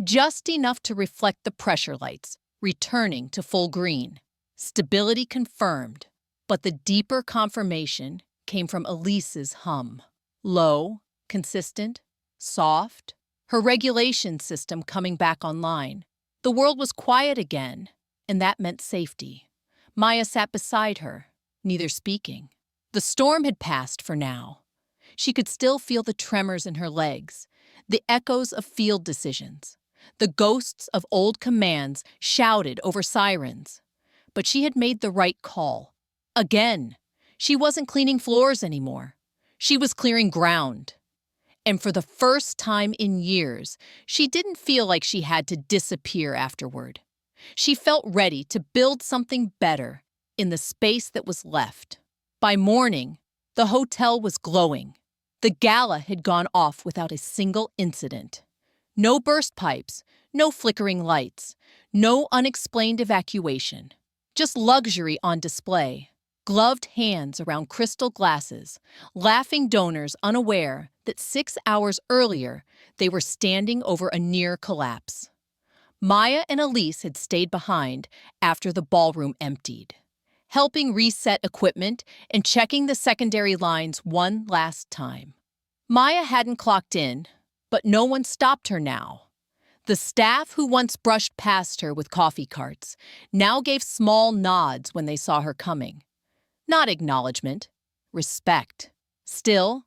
just enough to reflect the pressure lights, returning to full green. Stability confirmed, but the deeper confirmation came from Elise's hum. Low, consistent, soft. her regulation system coming back online. The world was quiet again, and that meant safety. Maya sat beside her, neither speaking. The storm had passed for now. She could still feel the tremors in her legs, the echoes of field decisions. The ghosts of old commands shouted over sirens. But she had made the right call. Again, she wasn't cleaning floors anymore. She was clearing ground. And for the first time in years, she didn't feel like she had to disappear afterward. She felt ready to build something better in the space that was left. By morning, the hotel was glowing. The gala had gone off without a single incident. No burst pipes, no flickering lights, no unexplained evacuation. Just luxury on display. Gloved hands around crystal glasses, laughing donors unaware that 6 hours earlier they were standing over a near collapse. Maya and Elise had stayed behind after the ballroom emptied, helping reset equipment and checking the secondary lines one last time. Maya hadn't clocked in, but no one stopped her now. The staff who once brushed past her with coffee carts now gave small nods when they saw her coming. Not acknowledgement, respect. Still,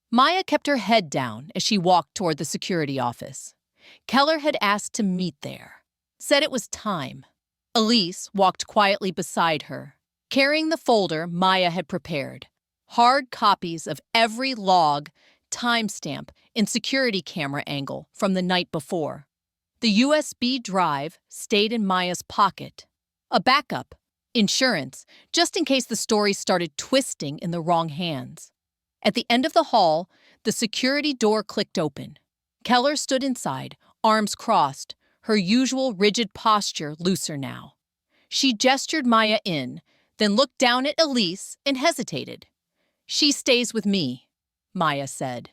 Maya kept her head down as she walked toward the security office. Keller had asked to meet there, said it was time. Elise walked quietly beside her, carrying the folder Maya had prepared. Hard copies of every log, timestamp, and security camera angle from the night before. The USB drive stayed in Maya's pocket. A backup, insurance, just in case the story started twisting in the wrong hands. At the end of the hall, the security door clicked open. Keller stood inside, arms crossed, her usual rigid posture looser now. She gestured Maya in, then looked down at Elise and hesitated. "She stays with me," Maya said.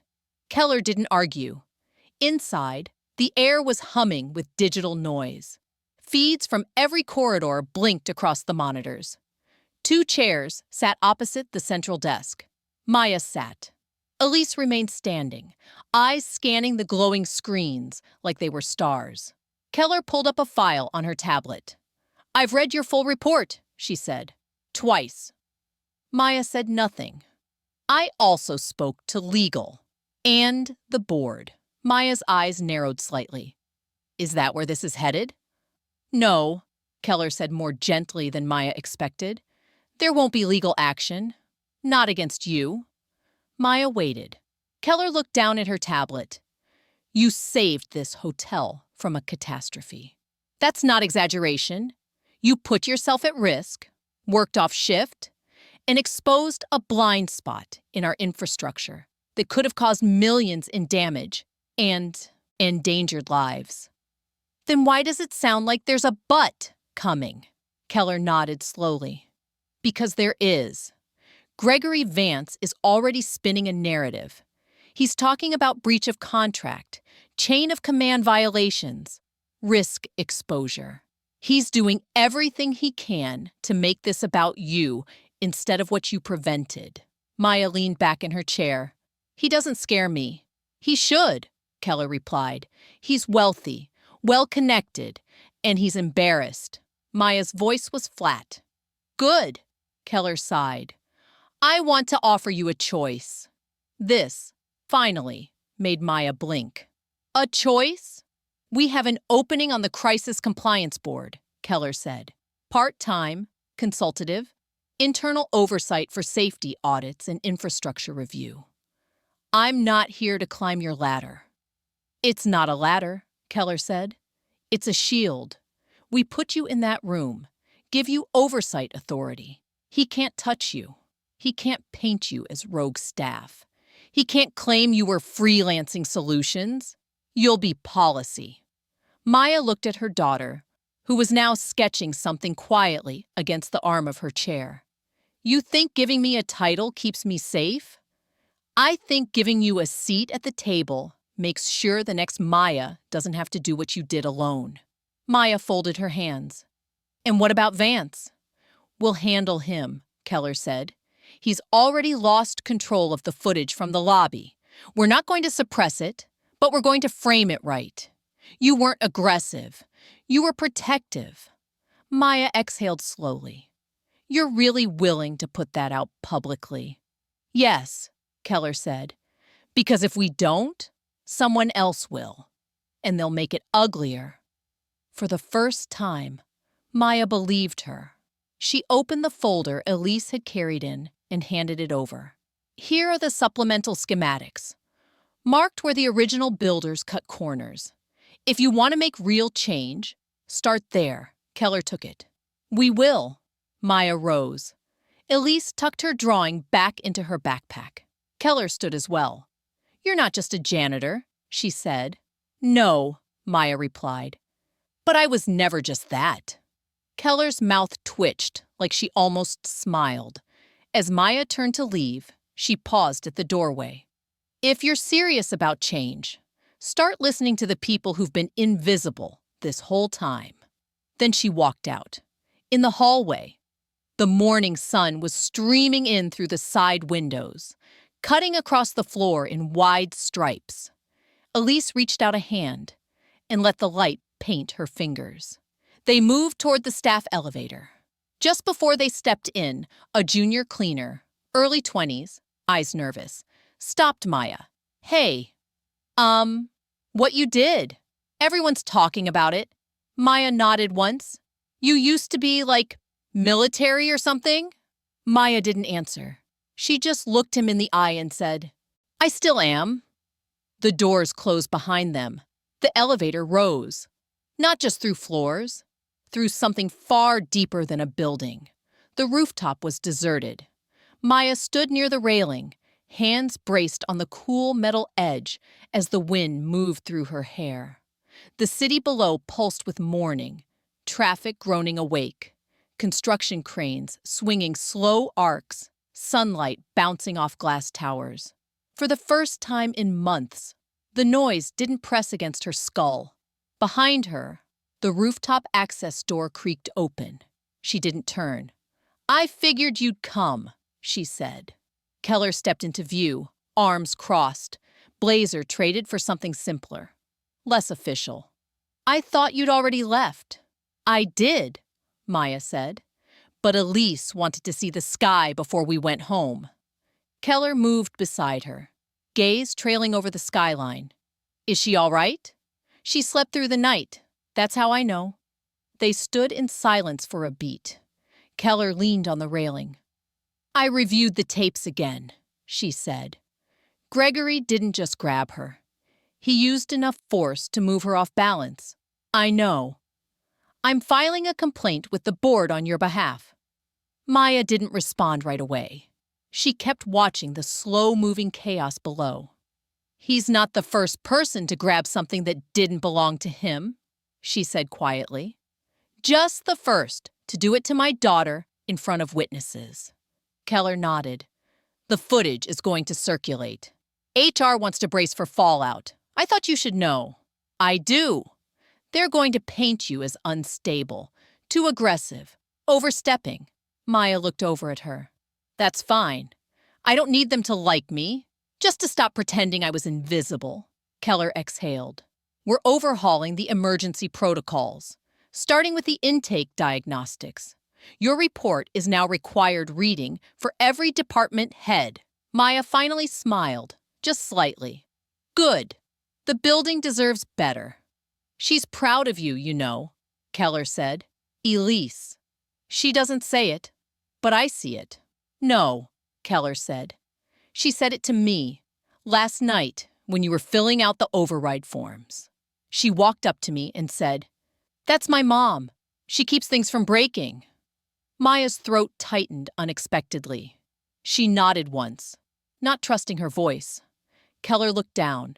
Keller didn't argue. Inside, the air was humming with digital noise. Feeds from every corridor blinked across the monitors. 2 chairs sat opposite the central desk. Maya sat. Elise remained standing, eyes scanning the glowing screens like they were stars. Keller pulled up a file on her tablet. "I've read your full report," she said. "Twice." Maya said nothing. "I also spoke to legal and the board." Maya's eyes narrowed slightly. "Is that where this is headed?" "No," Keller said more gently than Maya expected. "There won't be legal action. Not against you." Maya waited. Keller looked down at her tablet. "You saved this hotel from a catastrophe. That's not exaggeration. You put yourself at risk, worked off shift, and exposed a blind spot in our infrastructure that could have caused millions in damage and endangered lives." "Then why does it sound like there's a but coming?" Keller nodded slowly. "Because there is. Gregory Vance is already spinning a narrative. He's talking about breach of contract, chain of command violations, risk exposure. He's doing everything he can to make this about you instead of what you prevented." Maya leaned back in her chair. "He doesn't scare me." "He should," Keller replied. "He's wealthy, well-connected, and he's embarrassed." Maya's voice was flat. "Good," Keller sighed. "I want to offer you a choice." This, finally, made Maya blink. "A choice?" "We have an opening on the Crisis Compliance Board," Keller said. "Part-time, consultative, internal oversight for safety audits and infrastructure review. I'm not here to climb your ladder." "It's not a ladder," Keller said. "It's a shield. We put you in that room, give you oversight authority. He can't touch you. He can't paint you as rogue staff. He can't claim you were freelancing solutions. You'll be policy." Maya looked at her daughter, who was now sketching something quietly against the arm of her chair. "You think giving me a title keeps me safe? I think giving you a seat at the table makes sure the next Maya doesn't have to do what you did alone." Maya folded her hands. "And what about Vance?" "We'll handle him," Keller said. "He's already lost control of the footage from the lobby. We're not going to suppress it, But we're going to frame it right. You weren't aggressive. You were protective. Maya exhaled slowly. You're really willing to put that out publicly? Yes, Keller said. Because if we don't, someone else will. And they'll make it uglier. For the first time, Maya believed her. She opened the folder Elise had carried in and handed it over. Here are the supplemental schematics, marked where the original builders cut corners. If you want to make real change, start there. Keller took it. We will. Maya rose. Elise tucked her drawing back into her backpack. Keller stood as well. You're not just a janitor, she said. No, Maya replied. But I was never just that. Keller's mouth twitched like she almost smiled. As Maya turned to leave, she paused at the doorway. If you're serious about change, start listening to the people who've been invisible this whole time. Then she walked out. In the hallway, the morning sun was streaming in through the side windows, cutting across the floor in wide stripes. Elise reached out a hand and let the light paint her fingers. They moved toward the staff elevator. Just before they stepped in, a junior cleaner, early 20s, eyes nervous, stopped Maya. Hey, what you did? Everyone's talking about it. Maya nodded once. You used to be, like, military or something? Maya didn't answer. She just looked him in the eye and said, I still am. The doors closed behind them. The elevator rose. Not just through floors, through something far deeper than a building. The rooftop was deserted. Maya stood near the railing, hands braced on the cool metal edge as the wind moved through her hair. The city below pulsed with mourning, traffic groaning awake, construction cranes swinging slow arcs, sunlight bouncing off glass towers. For the first time in months, the noise didn't press against her skull. Behind her, the rooftop access door creaked open. She didn't turn. I figured you'd come, she said. Keller stepped into view, arms crossed, blazer traded for something simpler, less official. I thought you'd already left. I did, Maya said, but Elise wanted to see the sky before we went home. Keller moved beside her, gaze trailing over the skyline. Is she all right? She slept through the night. That's how I know. They stood in silence for a beat. Keller leaned on the railing. I reviewed the tapes again, she said. Gregory didn't just grab her. He used enough force to move her off balance. I know. I'm filing a complaint with the board on your behalf. Maya didn't respond right away. She kept watching the slow-moving chaos below. He's not the first person to grab something that didn't belong to him, she said quietly. Just the first to do it to my daughter in front of witnesses. Keller nodded. The footage is going to circulate. HR wants to brace for fallout. I thought you should know. I do. They're going to paint you as unstable, too aggressive, overstepping. Maya looked over at her. That's fine. I don't need them to like me, just to stop pretending I was invisible. Keller exhaled. We're overhauling the emergency protocols, starting with the intake diagnostics. Your report is now required reading for every department head. Maya finally smiled, just slightly. Good. The building deserves better. She's proud of you, you know, Keller said. Elise. She doesn't say it, but I see it. No, Keller said. She said it to me, last night when you were filling out the override forms. She walked up to me and said, That's my mom. She keeps things from breaking. Maya's throat tightened unexpectedly. She nodded once, not trusting her voice. Keller looked down.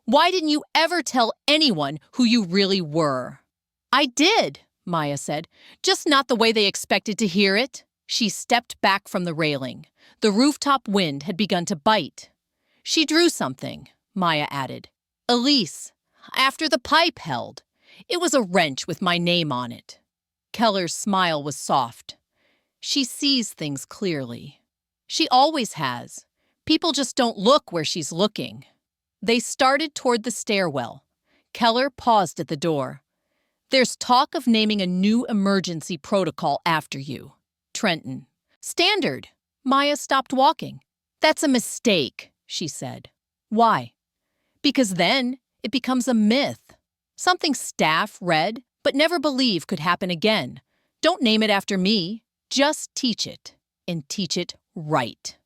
Why didn't you ever tell anyone who you really were? I did, Maya said, just not the way they expected to hear it. She stepped back from the railing. The rooftop wind had begun to bite. She drew something, Maya added. Elise, after the pipe held. It was a wrench with my name on it. Keller's smile was soft. She sees things clearly. She always has. People just don't look where she's looking. They started toward the stairwell. Keller paused at the door. There's talk of naming a new emergency protocol after you. Trenton. Standard. Maya stopped walking. That's a mistake, she said. Why? Because then it becomes a myth. Something staff read but never believed could happen again. Don't name it after me. Just teach it. And teach it right.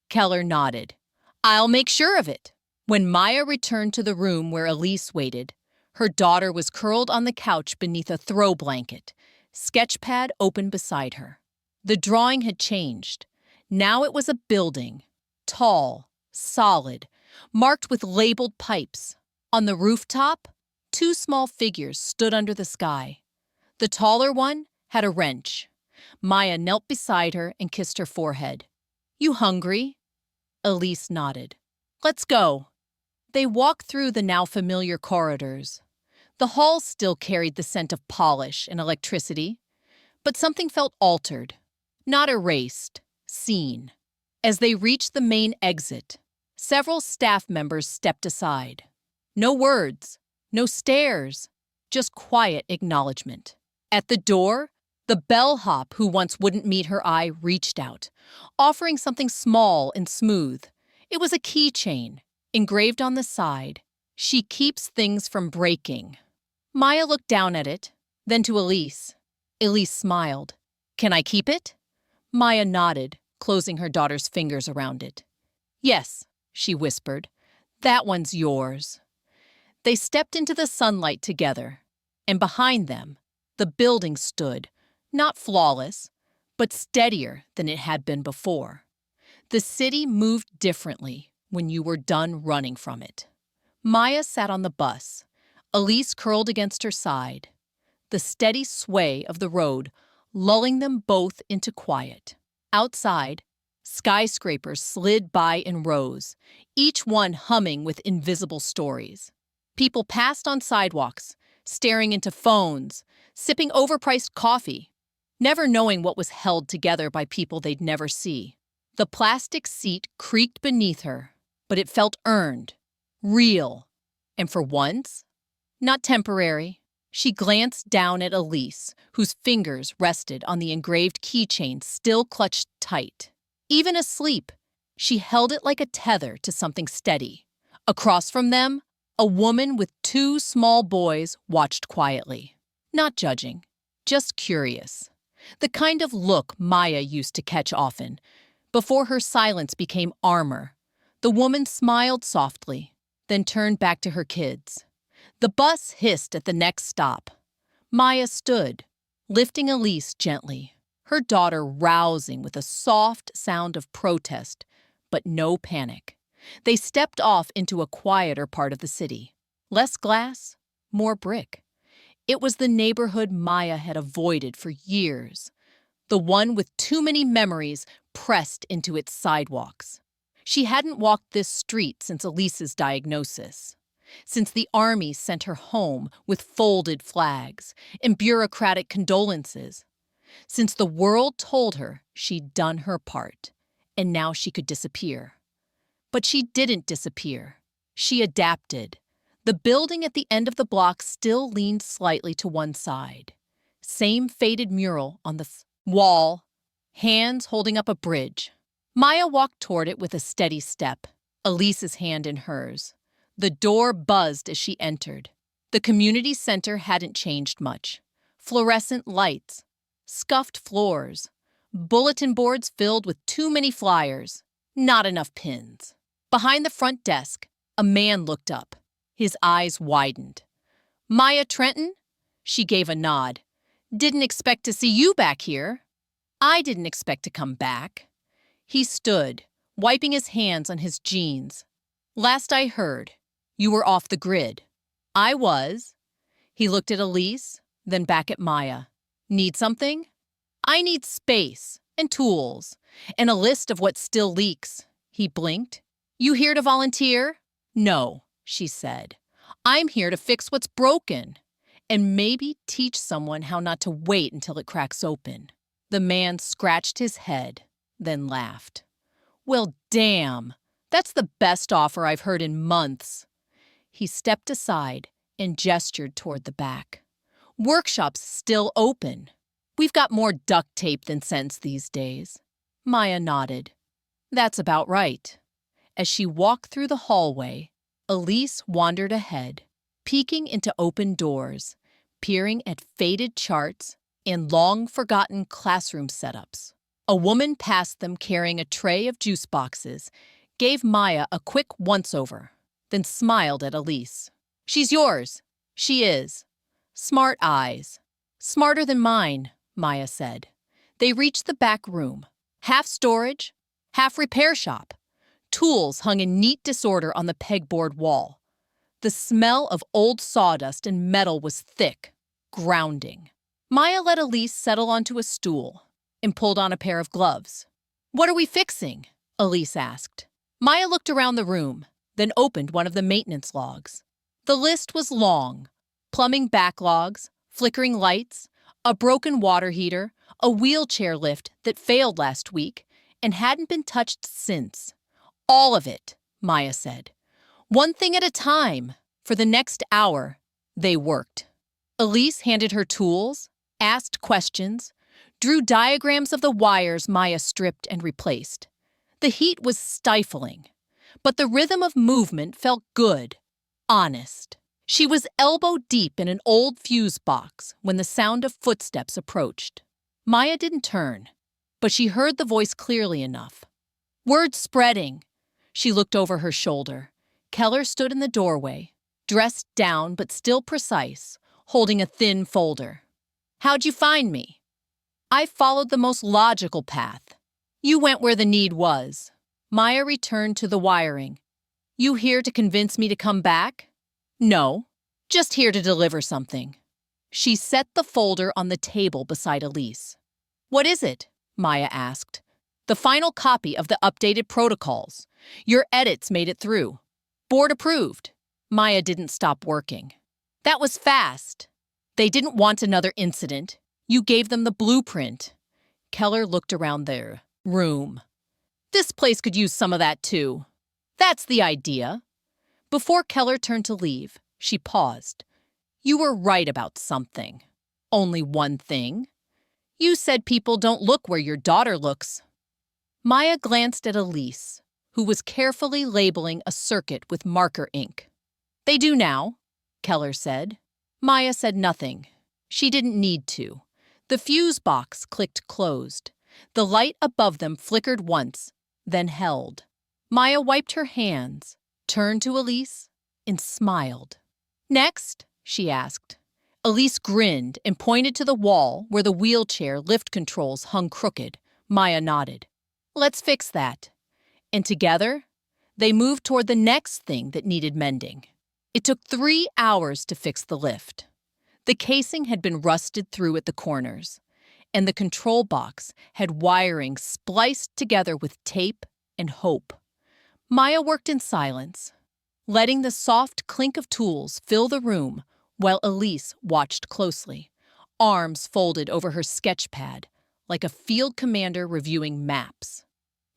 Keller nodded. I'll make sure of it. When Maya returned to the room where Elise waited, her daughter was curled on the couch beneath a throw blanket, sketchpad open beside her. The drawing had changed. Now it was a building, tall, solid, marked with labeled pipes. On the rooftop, two small figures stood under the sky. The taller one had a wrench. Maya knelt beside her and kissed her forehead. You hungry? Elise nodded. Let's go. They walked through the now familiar corridors. The hall still carried the scent of polish and electricity, but something felt altered, not erased, seen. As they reached the main exit, several staff members stepped aside. No words, no stares, just quiet acknowledgement. At the door, the bellhop who once wouldn't meet her eye reached out, offering something small and smooth. It was a keychain, engraved on the side. She keeps things from breaking. Maya looked down at it, then to Elise. Elise smiled. Can I keep it? Maya nodded, closing her daughter's fingers around it. Yes, she whispered. That one's yours. They stepped into the sunlight together, and behind them, the building stood, not flawless, but steadier than it had been before. The city moved differently when you were done running from it. Maya sat on the bus, Elise curled against her side, the steady sway of the road lulling them both into quiet. Outside, skyscrapers slid by in rows, each one humming with invisible stories. People passed on sidewalks, staring into phones, sipping overpriced coffee, never knowing what was held together by people they'd never see. The plastic seat creaked beneath her, but it felt earned, real, and for once, not temporary. She glanced down at Elise, whose fingers rested on the engraved keychain still clutched tight. Even asleep, she held it like a tether to something steady. Across from them, a woman with two small boys watched quietly, not judging, just curious. The kind of look Maya used to catch often. Before her silence became armor, the woman smiled softly, then turned back to her kids. The bus hissed at the next stop. Maya stood, lifting Elise gently, her daughter rousing with a soft sound of protest, but no panic. They stepped off into a quieter part of the city. Less glass, more brick. It was the neighborhood Maya had avoided for years, the one with too many memories pressed into its sidewalks. She hadn't walked this street since Elise's diagnosis, since the army sent her home with folded flags and bureaucratic condolences, since the world told her she'd done her part, and now she could disappear. But she didn't disappear. She adapted. The building at the end of the block still leaned slightly to one side. Same faded mural on the wall, hands holding up a bridge. Maya walked toward it with a steady step, Elise's hand in hers. The door buzzed as she entered. The community center hadn't changed much. Fluorescent lights, scuffed floors, bulletin boards filled with too many flyers, not enough pins. Behind the front desk, a man looked up. His eyes widened. Maya Trenton? She gave a nod. Didn't expect to see you back here. I didn't expect to come back. He stood, wiping his hands on his jeans. Last I heard, you were off the grid. I was. He looked at Elise, then back at Maya. Need something? I need space and tools and a list of what still leaks. He blinked. You here to volunteer? No, she said. I'm here to fix what's broken and maybe teach someone how not to wait until it cracks open. The man scratched his head, then laughed. Well, damn. That's the best offer I've heard in months. He stepped aside and gestured toward the back. Workshop's still open. We've got more duct tape than sense these days. Maya nodded. That's about right. As she walked through the hallway, Elise wandered ahead, peeking into open doors, peering at faded charts and long-forgotten classroom setups. A woman passed them carrying a tray of juice boxes, gave Maya a quick once-over, then smiled at Elise. She's yours. She is. Smart eyes. Smarter than mine, Maya said. They reached the back room. Half storage, half repair shop. Tools hung in neat disorder on the pegboard wall. The smell of old sawdust and metal was thick, grounding. Maya let Elise settle onto a stool and pulled on a pair of gloves. What are we fixing? Elise asked. Maya looked around the room, then opened one of the maintenance logs. The list was long. Plumbing backlogs, flickering lights, a broken water heater, a wheelchair lift that failed last week and hadn't been touched since. All of it, Maya said. One thing at a time. For the next hour, they worked. Elise handed her tools, asked questions, drew diagrams of the wires Maya stripped and replaced. The heat was stifling, but the rhythm of movement felt good, honest. She was elbow-deep in an old fuse box when the sound of footsteps approached. Maya didn't turn, but she heard the voice clearly enough. Word spreading. She looked over her shoulder. Keller stood in the doorway, dressed down but still precise, holding a thin folder. How'd you find me? I followed the most logical path. You went where the need was. Maya returned to the wiring. You here to convince me to come back? No, just here to deliver something. She set the folder on the table beside Elise. What is it? Maya asked. The final copy of the updated protocols. Your edits made it through. Board approved. Maya didn't stop working. That was fast. They didn't want another incident. You gave them the blueprint. Keller looked around their room. This place could use some of that too. That's the idea. Before Keller turned to leave, she paused. You were right about something. Only one thing. You said people don't look where your daughter looks. Maya glanced at Elise, who was carefully labeling a circuit with marker ink. They do now, Keller said. Maya said nothing. She didn't need to. The fuse box clicked closed. The light above them flickered once, then held. Maya wiped her hands, turned to Elise, and smiled. Next, she asked. Elise grinned and pointed to the wall where the wheelchair lift controls hung crooked. Maya nodded. Let's fix that. And together, they moved toward the next thing that needed mending. It took 3 hours to fix the lift. The casing had been rusted through at the corners, and the control box had wiring spliced together with tape and hope. Maya worked in silence, letting the soft clink of tools fill the room while Elise watched closely, arms folded over her sketch pad like a field commander reviewing maps.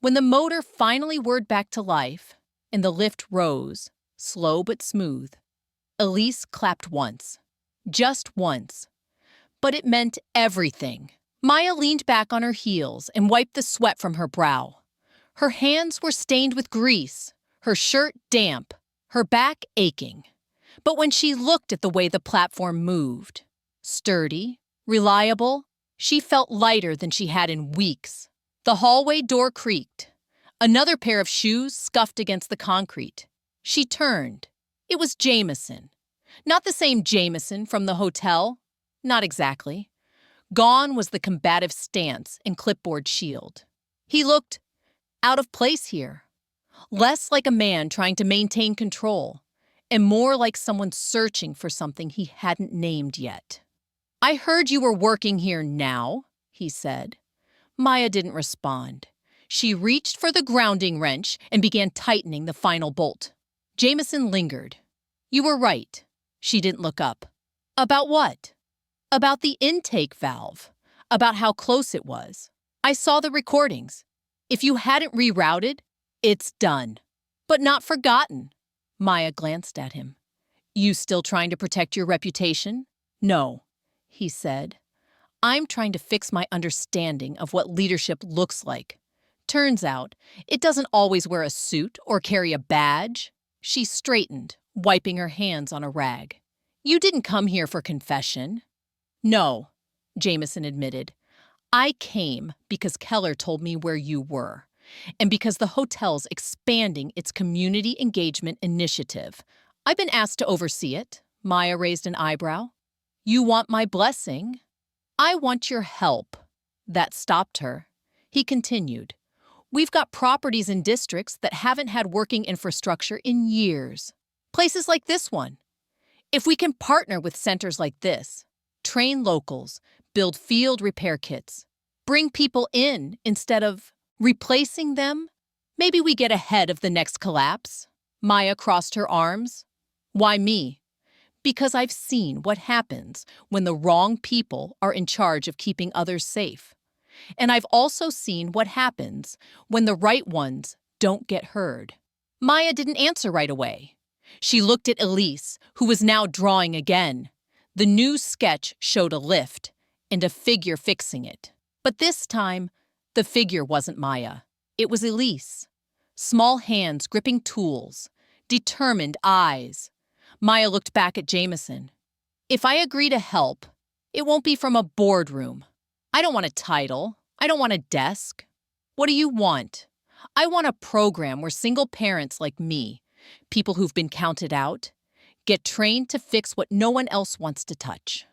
When the motor finally whirred back to life and the lift rose, slow but smooth, Elise clapped once. Just once. But it meant everything. Maya leaned back on her heels and wiped the sweat from her brow. Her hands were stained with grease, her shirt damp, her back aching. But when she looked at the way the platform moved, sturdy, reliable, she felt lighter than she had in weeks. The hallway door creaked. Another pair of shoes scuffed against the concrete. She turned. It was Jameson. Not the same Jameson from the hotel. Not exactly. Gone was the combative stance and clipboard shield. He looked out of place here. Less like a man trying to maintain control, and more like someone searching for something he hadn't named yet. I heard you were working here now, he said. Maya didn't respond. She reached for the grounding wrench and began tightening the final bolt. Jameson lingered. You were right. She didn't look up. About what? About the intake valve. About how close it was. I saw the recordings. If you hadn't rerouted, it's done. But not forgotten. Maya glanced at him. You still trying to protect your reputation? No, he said. I'm trying to fix my understanding of what leadership looks like. Turns out, it doesn't always wear a suit or carry a badge. She straightened, wiping her hands on a rag. You didn't come here for confession. No, Jameson admitted. I came because Keller told me where you were, and because the hotel's expanding its community engagement initiative. I've been asked to oversee it. Maya raised an eyebrow. You want my blessing? I want your help. That stopped her. He continued. We've got properties in districts that haven't had working infrastructure in years. Places like this one. If we can partner with centers like this, train locals, build field repair kits, bring people in instead of replacing them, maybe we get ahead of the next collapse. Maya crossed her arms. Why me? Because I've seen what happens when the wrong people are in charge of keeping others safe. And I've also seen what happens when the right ones don't get heard. Maya didn't answer right away. She looked at Elise, who was now drawing again. The new sketch showed a lift and a figure fixing it. But this time, the figure wasn't Maya. It was Elise. Small hands gripping tools, determined eyes. Maya looked back at Jameson. If I agree to help, it won't be from a boardroom. I don't want a title. I don't want a desk. What do you want? I want a program where single parents like me, people who've been counted out, get trained to fix what no one else wants to touch.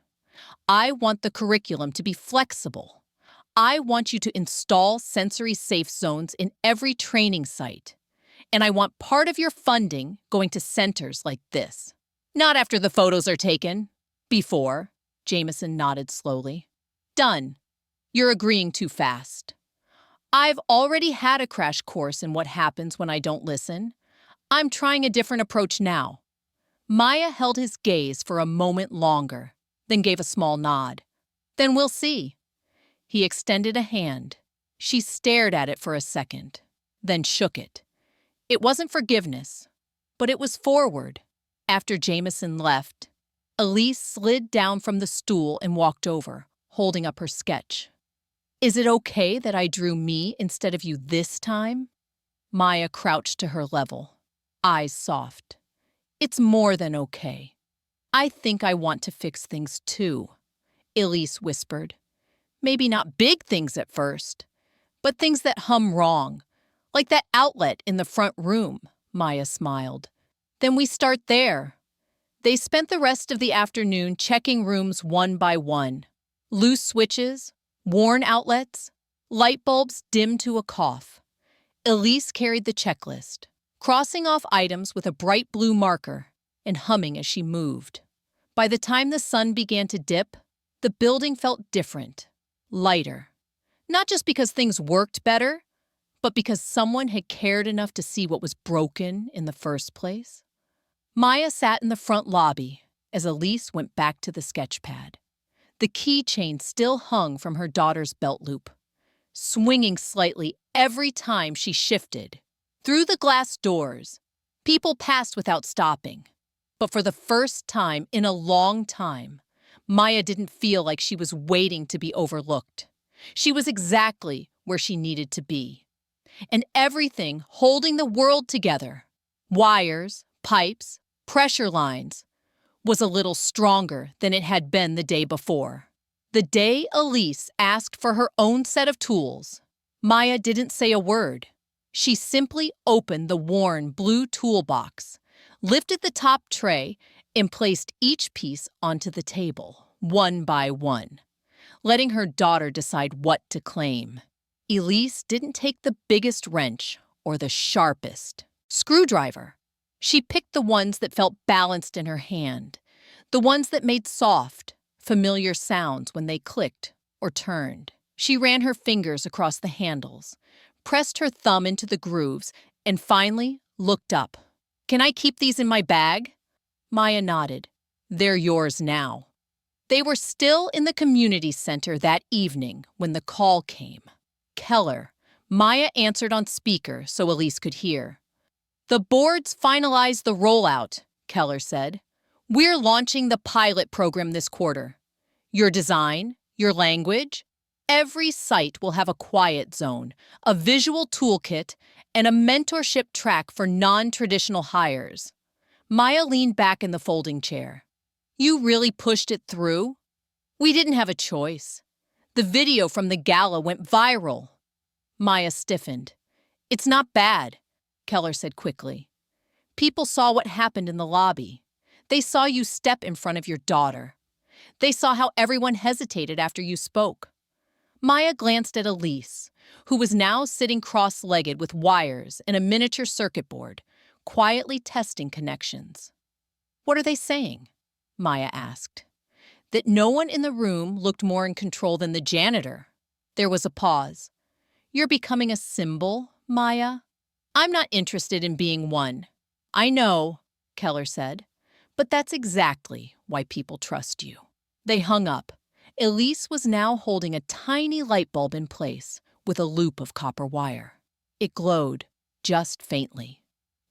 I want the curriculum to be flexible. I want you to install sensory safe zones in every training site. And I want part of your funding going to centers like this. Not after the photos are taken. Before. Jameson nodded slowly. Done. You're agreeing too fast. I've already had a crash course in what happens when I don't listen. I'm trying a different approach now. Maya held his gaze for a moment longer, then gave a small nod. Then we'll see. He extended a hand. She stared at it for a second, then shook it. It wasn't forgiveness, but it was forward. After Jameson left, Elise slid down from the stool and walked over, holding up her sketch. Is it okay that I drew me instead of you this time? Maya crouched to her level, eyes soft. It's more than okay. I think I want to fix things too, Elise whispered. Maybe not big things at first, but things that hum wrong, like that outlet in the front room, Maya smiled. Then we start there. They spent the rest of the afternoon checking rooms one by one. Loose switches, worn outlets, light bulbs dimmed to a cough. Elise carried the checklist, crossing off items with a bright blue marker and humming as she moved. By the time the sun began to dip, the building felt different, lighter. Not just because things worked better, but because someone had cared enough to see what was broken in the first place. Maya sat in the front lobby as Elise went back to the sketchpad. The keychain still hung from her daughter's belt loop, swinging slightly every time she shifted. Through the glass doors, people passed without stopping. But for the first time in a long time, Maya didn't feel like she was waiting to be overlooked. She was exactly where she needed to be. And everything holding the world together, wires, pipes, pressure lines, was a little stronger than it had been the day before. The day Elise asked for her own set of tools, Maya didn't say a word. She simply opened the worn blue toolbox, lifted the top tray, and placed each piece onto the table, one by one, letting her daughter decide what to claim. Elise didn't take the biggest wrench or the sharpest screwdriver. She picked the ones that felt balanced in her hand, the ones that made soft, familiar sounds when they clicked or turned. She ran her fingers across the handles, pressed her thumb into the grooves, and finally looked up. Can I keep these in my bag? Maya nodded. They're yours now. They were still in the community center that evening when the call came. Keller. Maya answered on speaker so Elise could hear. The boards finalized the rollout, Keller said. We're launching the pilot program this quarter. Your design, your language, every site will have a quiet zone, a visual toolkit, and a mentorship track for non-traditional hires. Maya leaned back in the folding chair. You really pushed it through? We didn't have a choice. The video from the gala went viral. Maya stiffened. It's not bad, Keller said quickly. People saw what happened in the lobby. They saw you step in front of your daughter. They saw how everyone hesitated after you spoke. Maya glanced at Elise, who was now sitting cross-legged with wires and a miniature circuit board, quietly testing connections. What are they saying? Maya asked. That no one in the room looked more in control than the janitor. There was a pause. You're becoming a symbol, Maya? I'm not interested in being one. I know, Keller said, but that's exactly why people trust you. They hung up. Elise was now holding a tiny light bulb in place with a loop of copper wire. It glowed, just faintly.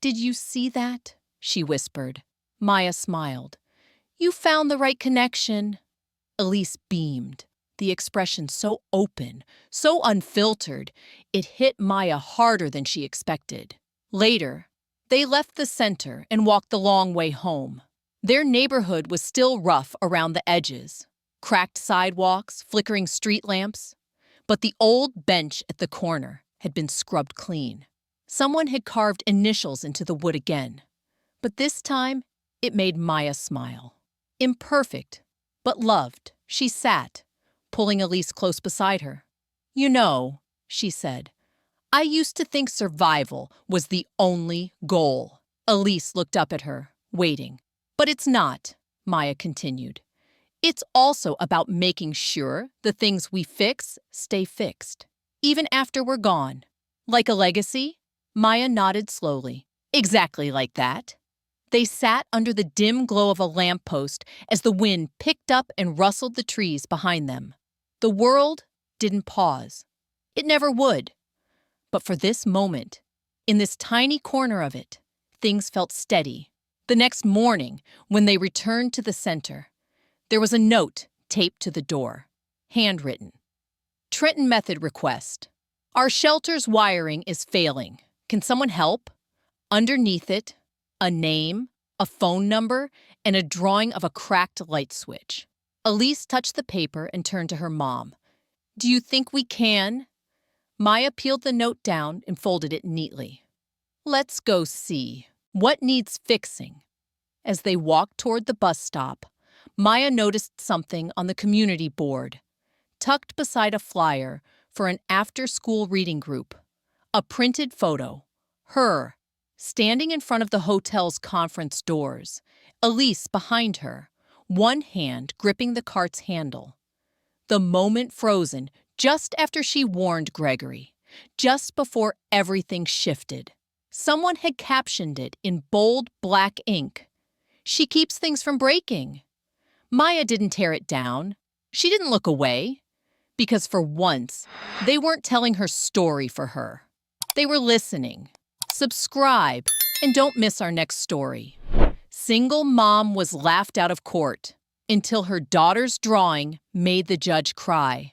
Did you see that? She whispered. Maya smiled. You found the right connection. Elise beamed, the expression so open, so unfiltered, it hit Maya harder than she expected. Later, they left the center and walked the long way home. Their neighborhood was still rough around the edges. Cracked sidewalks, flickering street lamps. But the old bench at the corner had been scrubbed clean. Someone had carved initials into the wood again. But this time, it made Maya smile. Imperfect, but loved, she sat, pulling Elise close beside her. You know, she said, I used to think survival was the only goal. Elise looked up at her, waiting. But it's not, Maya continued. It's also about making sure the things we fix stay fixed, even after we're gone. Like a legacy? Maya nodded slowly. Exactly like that. They sat under the dim glow of a lamppost as the wind picked up and rustled the trees behind them. The world didn't pause. It never would. But for this moment, in this tiny corner of it, things felt steady. The next morning, when they returned to the center, there was a note taped to the door, handwritten. Trenton Method request. Our shelter's wiring is failing. Can someone help? Underneath it, a name, a phone number, and a drawing of a cracked light switch. Elise touched the paper and turned to her mom. Do you think we can? Maya peeled the note down and folded it neatly. Let's go see. What needs fixing? As they walked toward the bus stop, Maya noticed something on the community board, tucked beside a flyer for an after-school reading group. A printed photo. Her, standing in front of the hotel's conference doors. Elise behind her, one hand gripping the cart's handle. The moment frozen just after she warned Gregory, just before everything shifted. Someone had captioned it in bold black ink. She keeps things from breaking. Maya didn't tear it down. She didn't look away. Because for once, they weren't telling her story for her. They were listening. Subscribe and don't miss our next story. Single mom was laughed out of court until her daughter's drawing made the judge cry.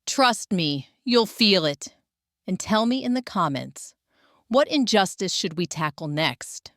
Trust me, you'll feel it. And tell me in the comments, what injustice should we tackle next?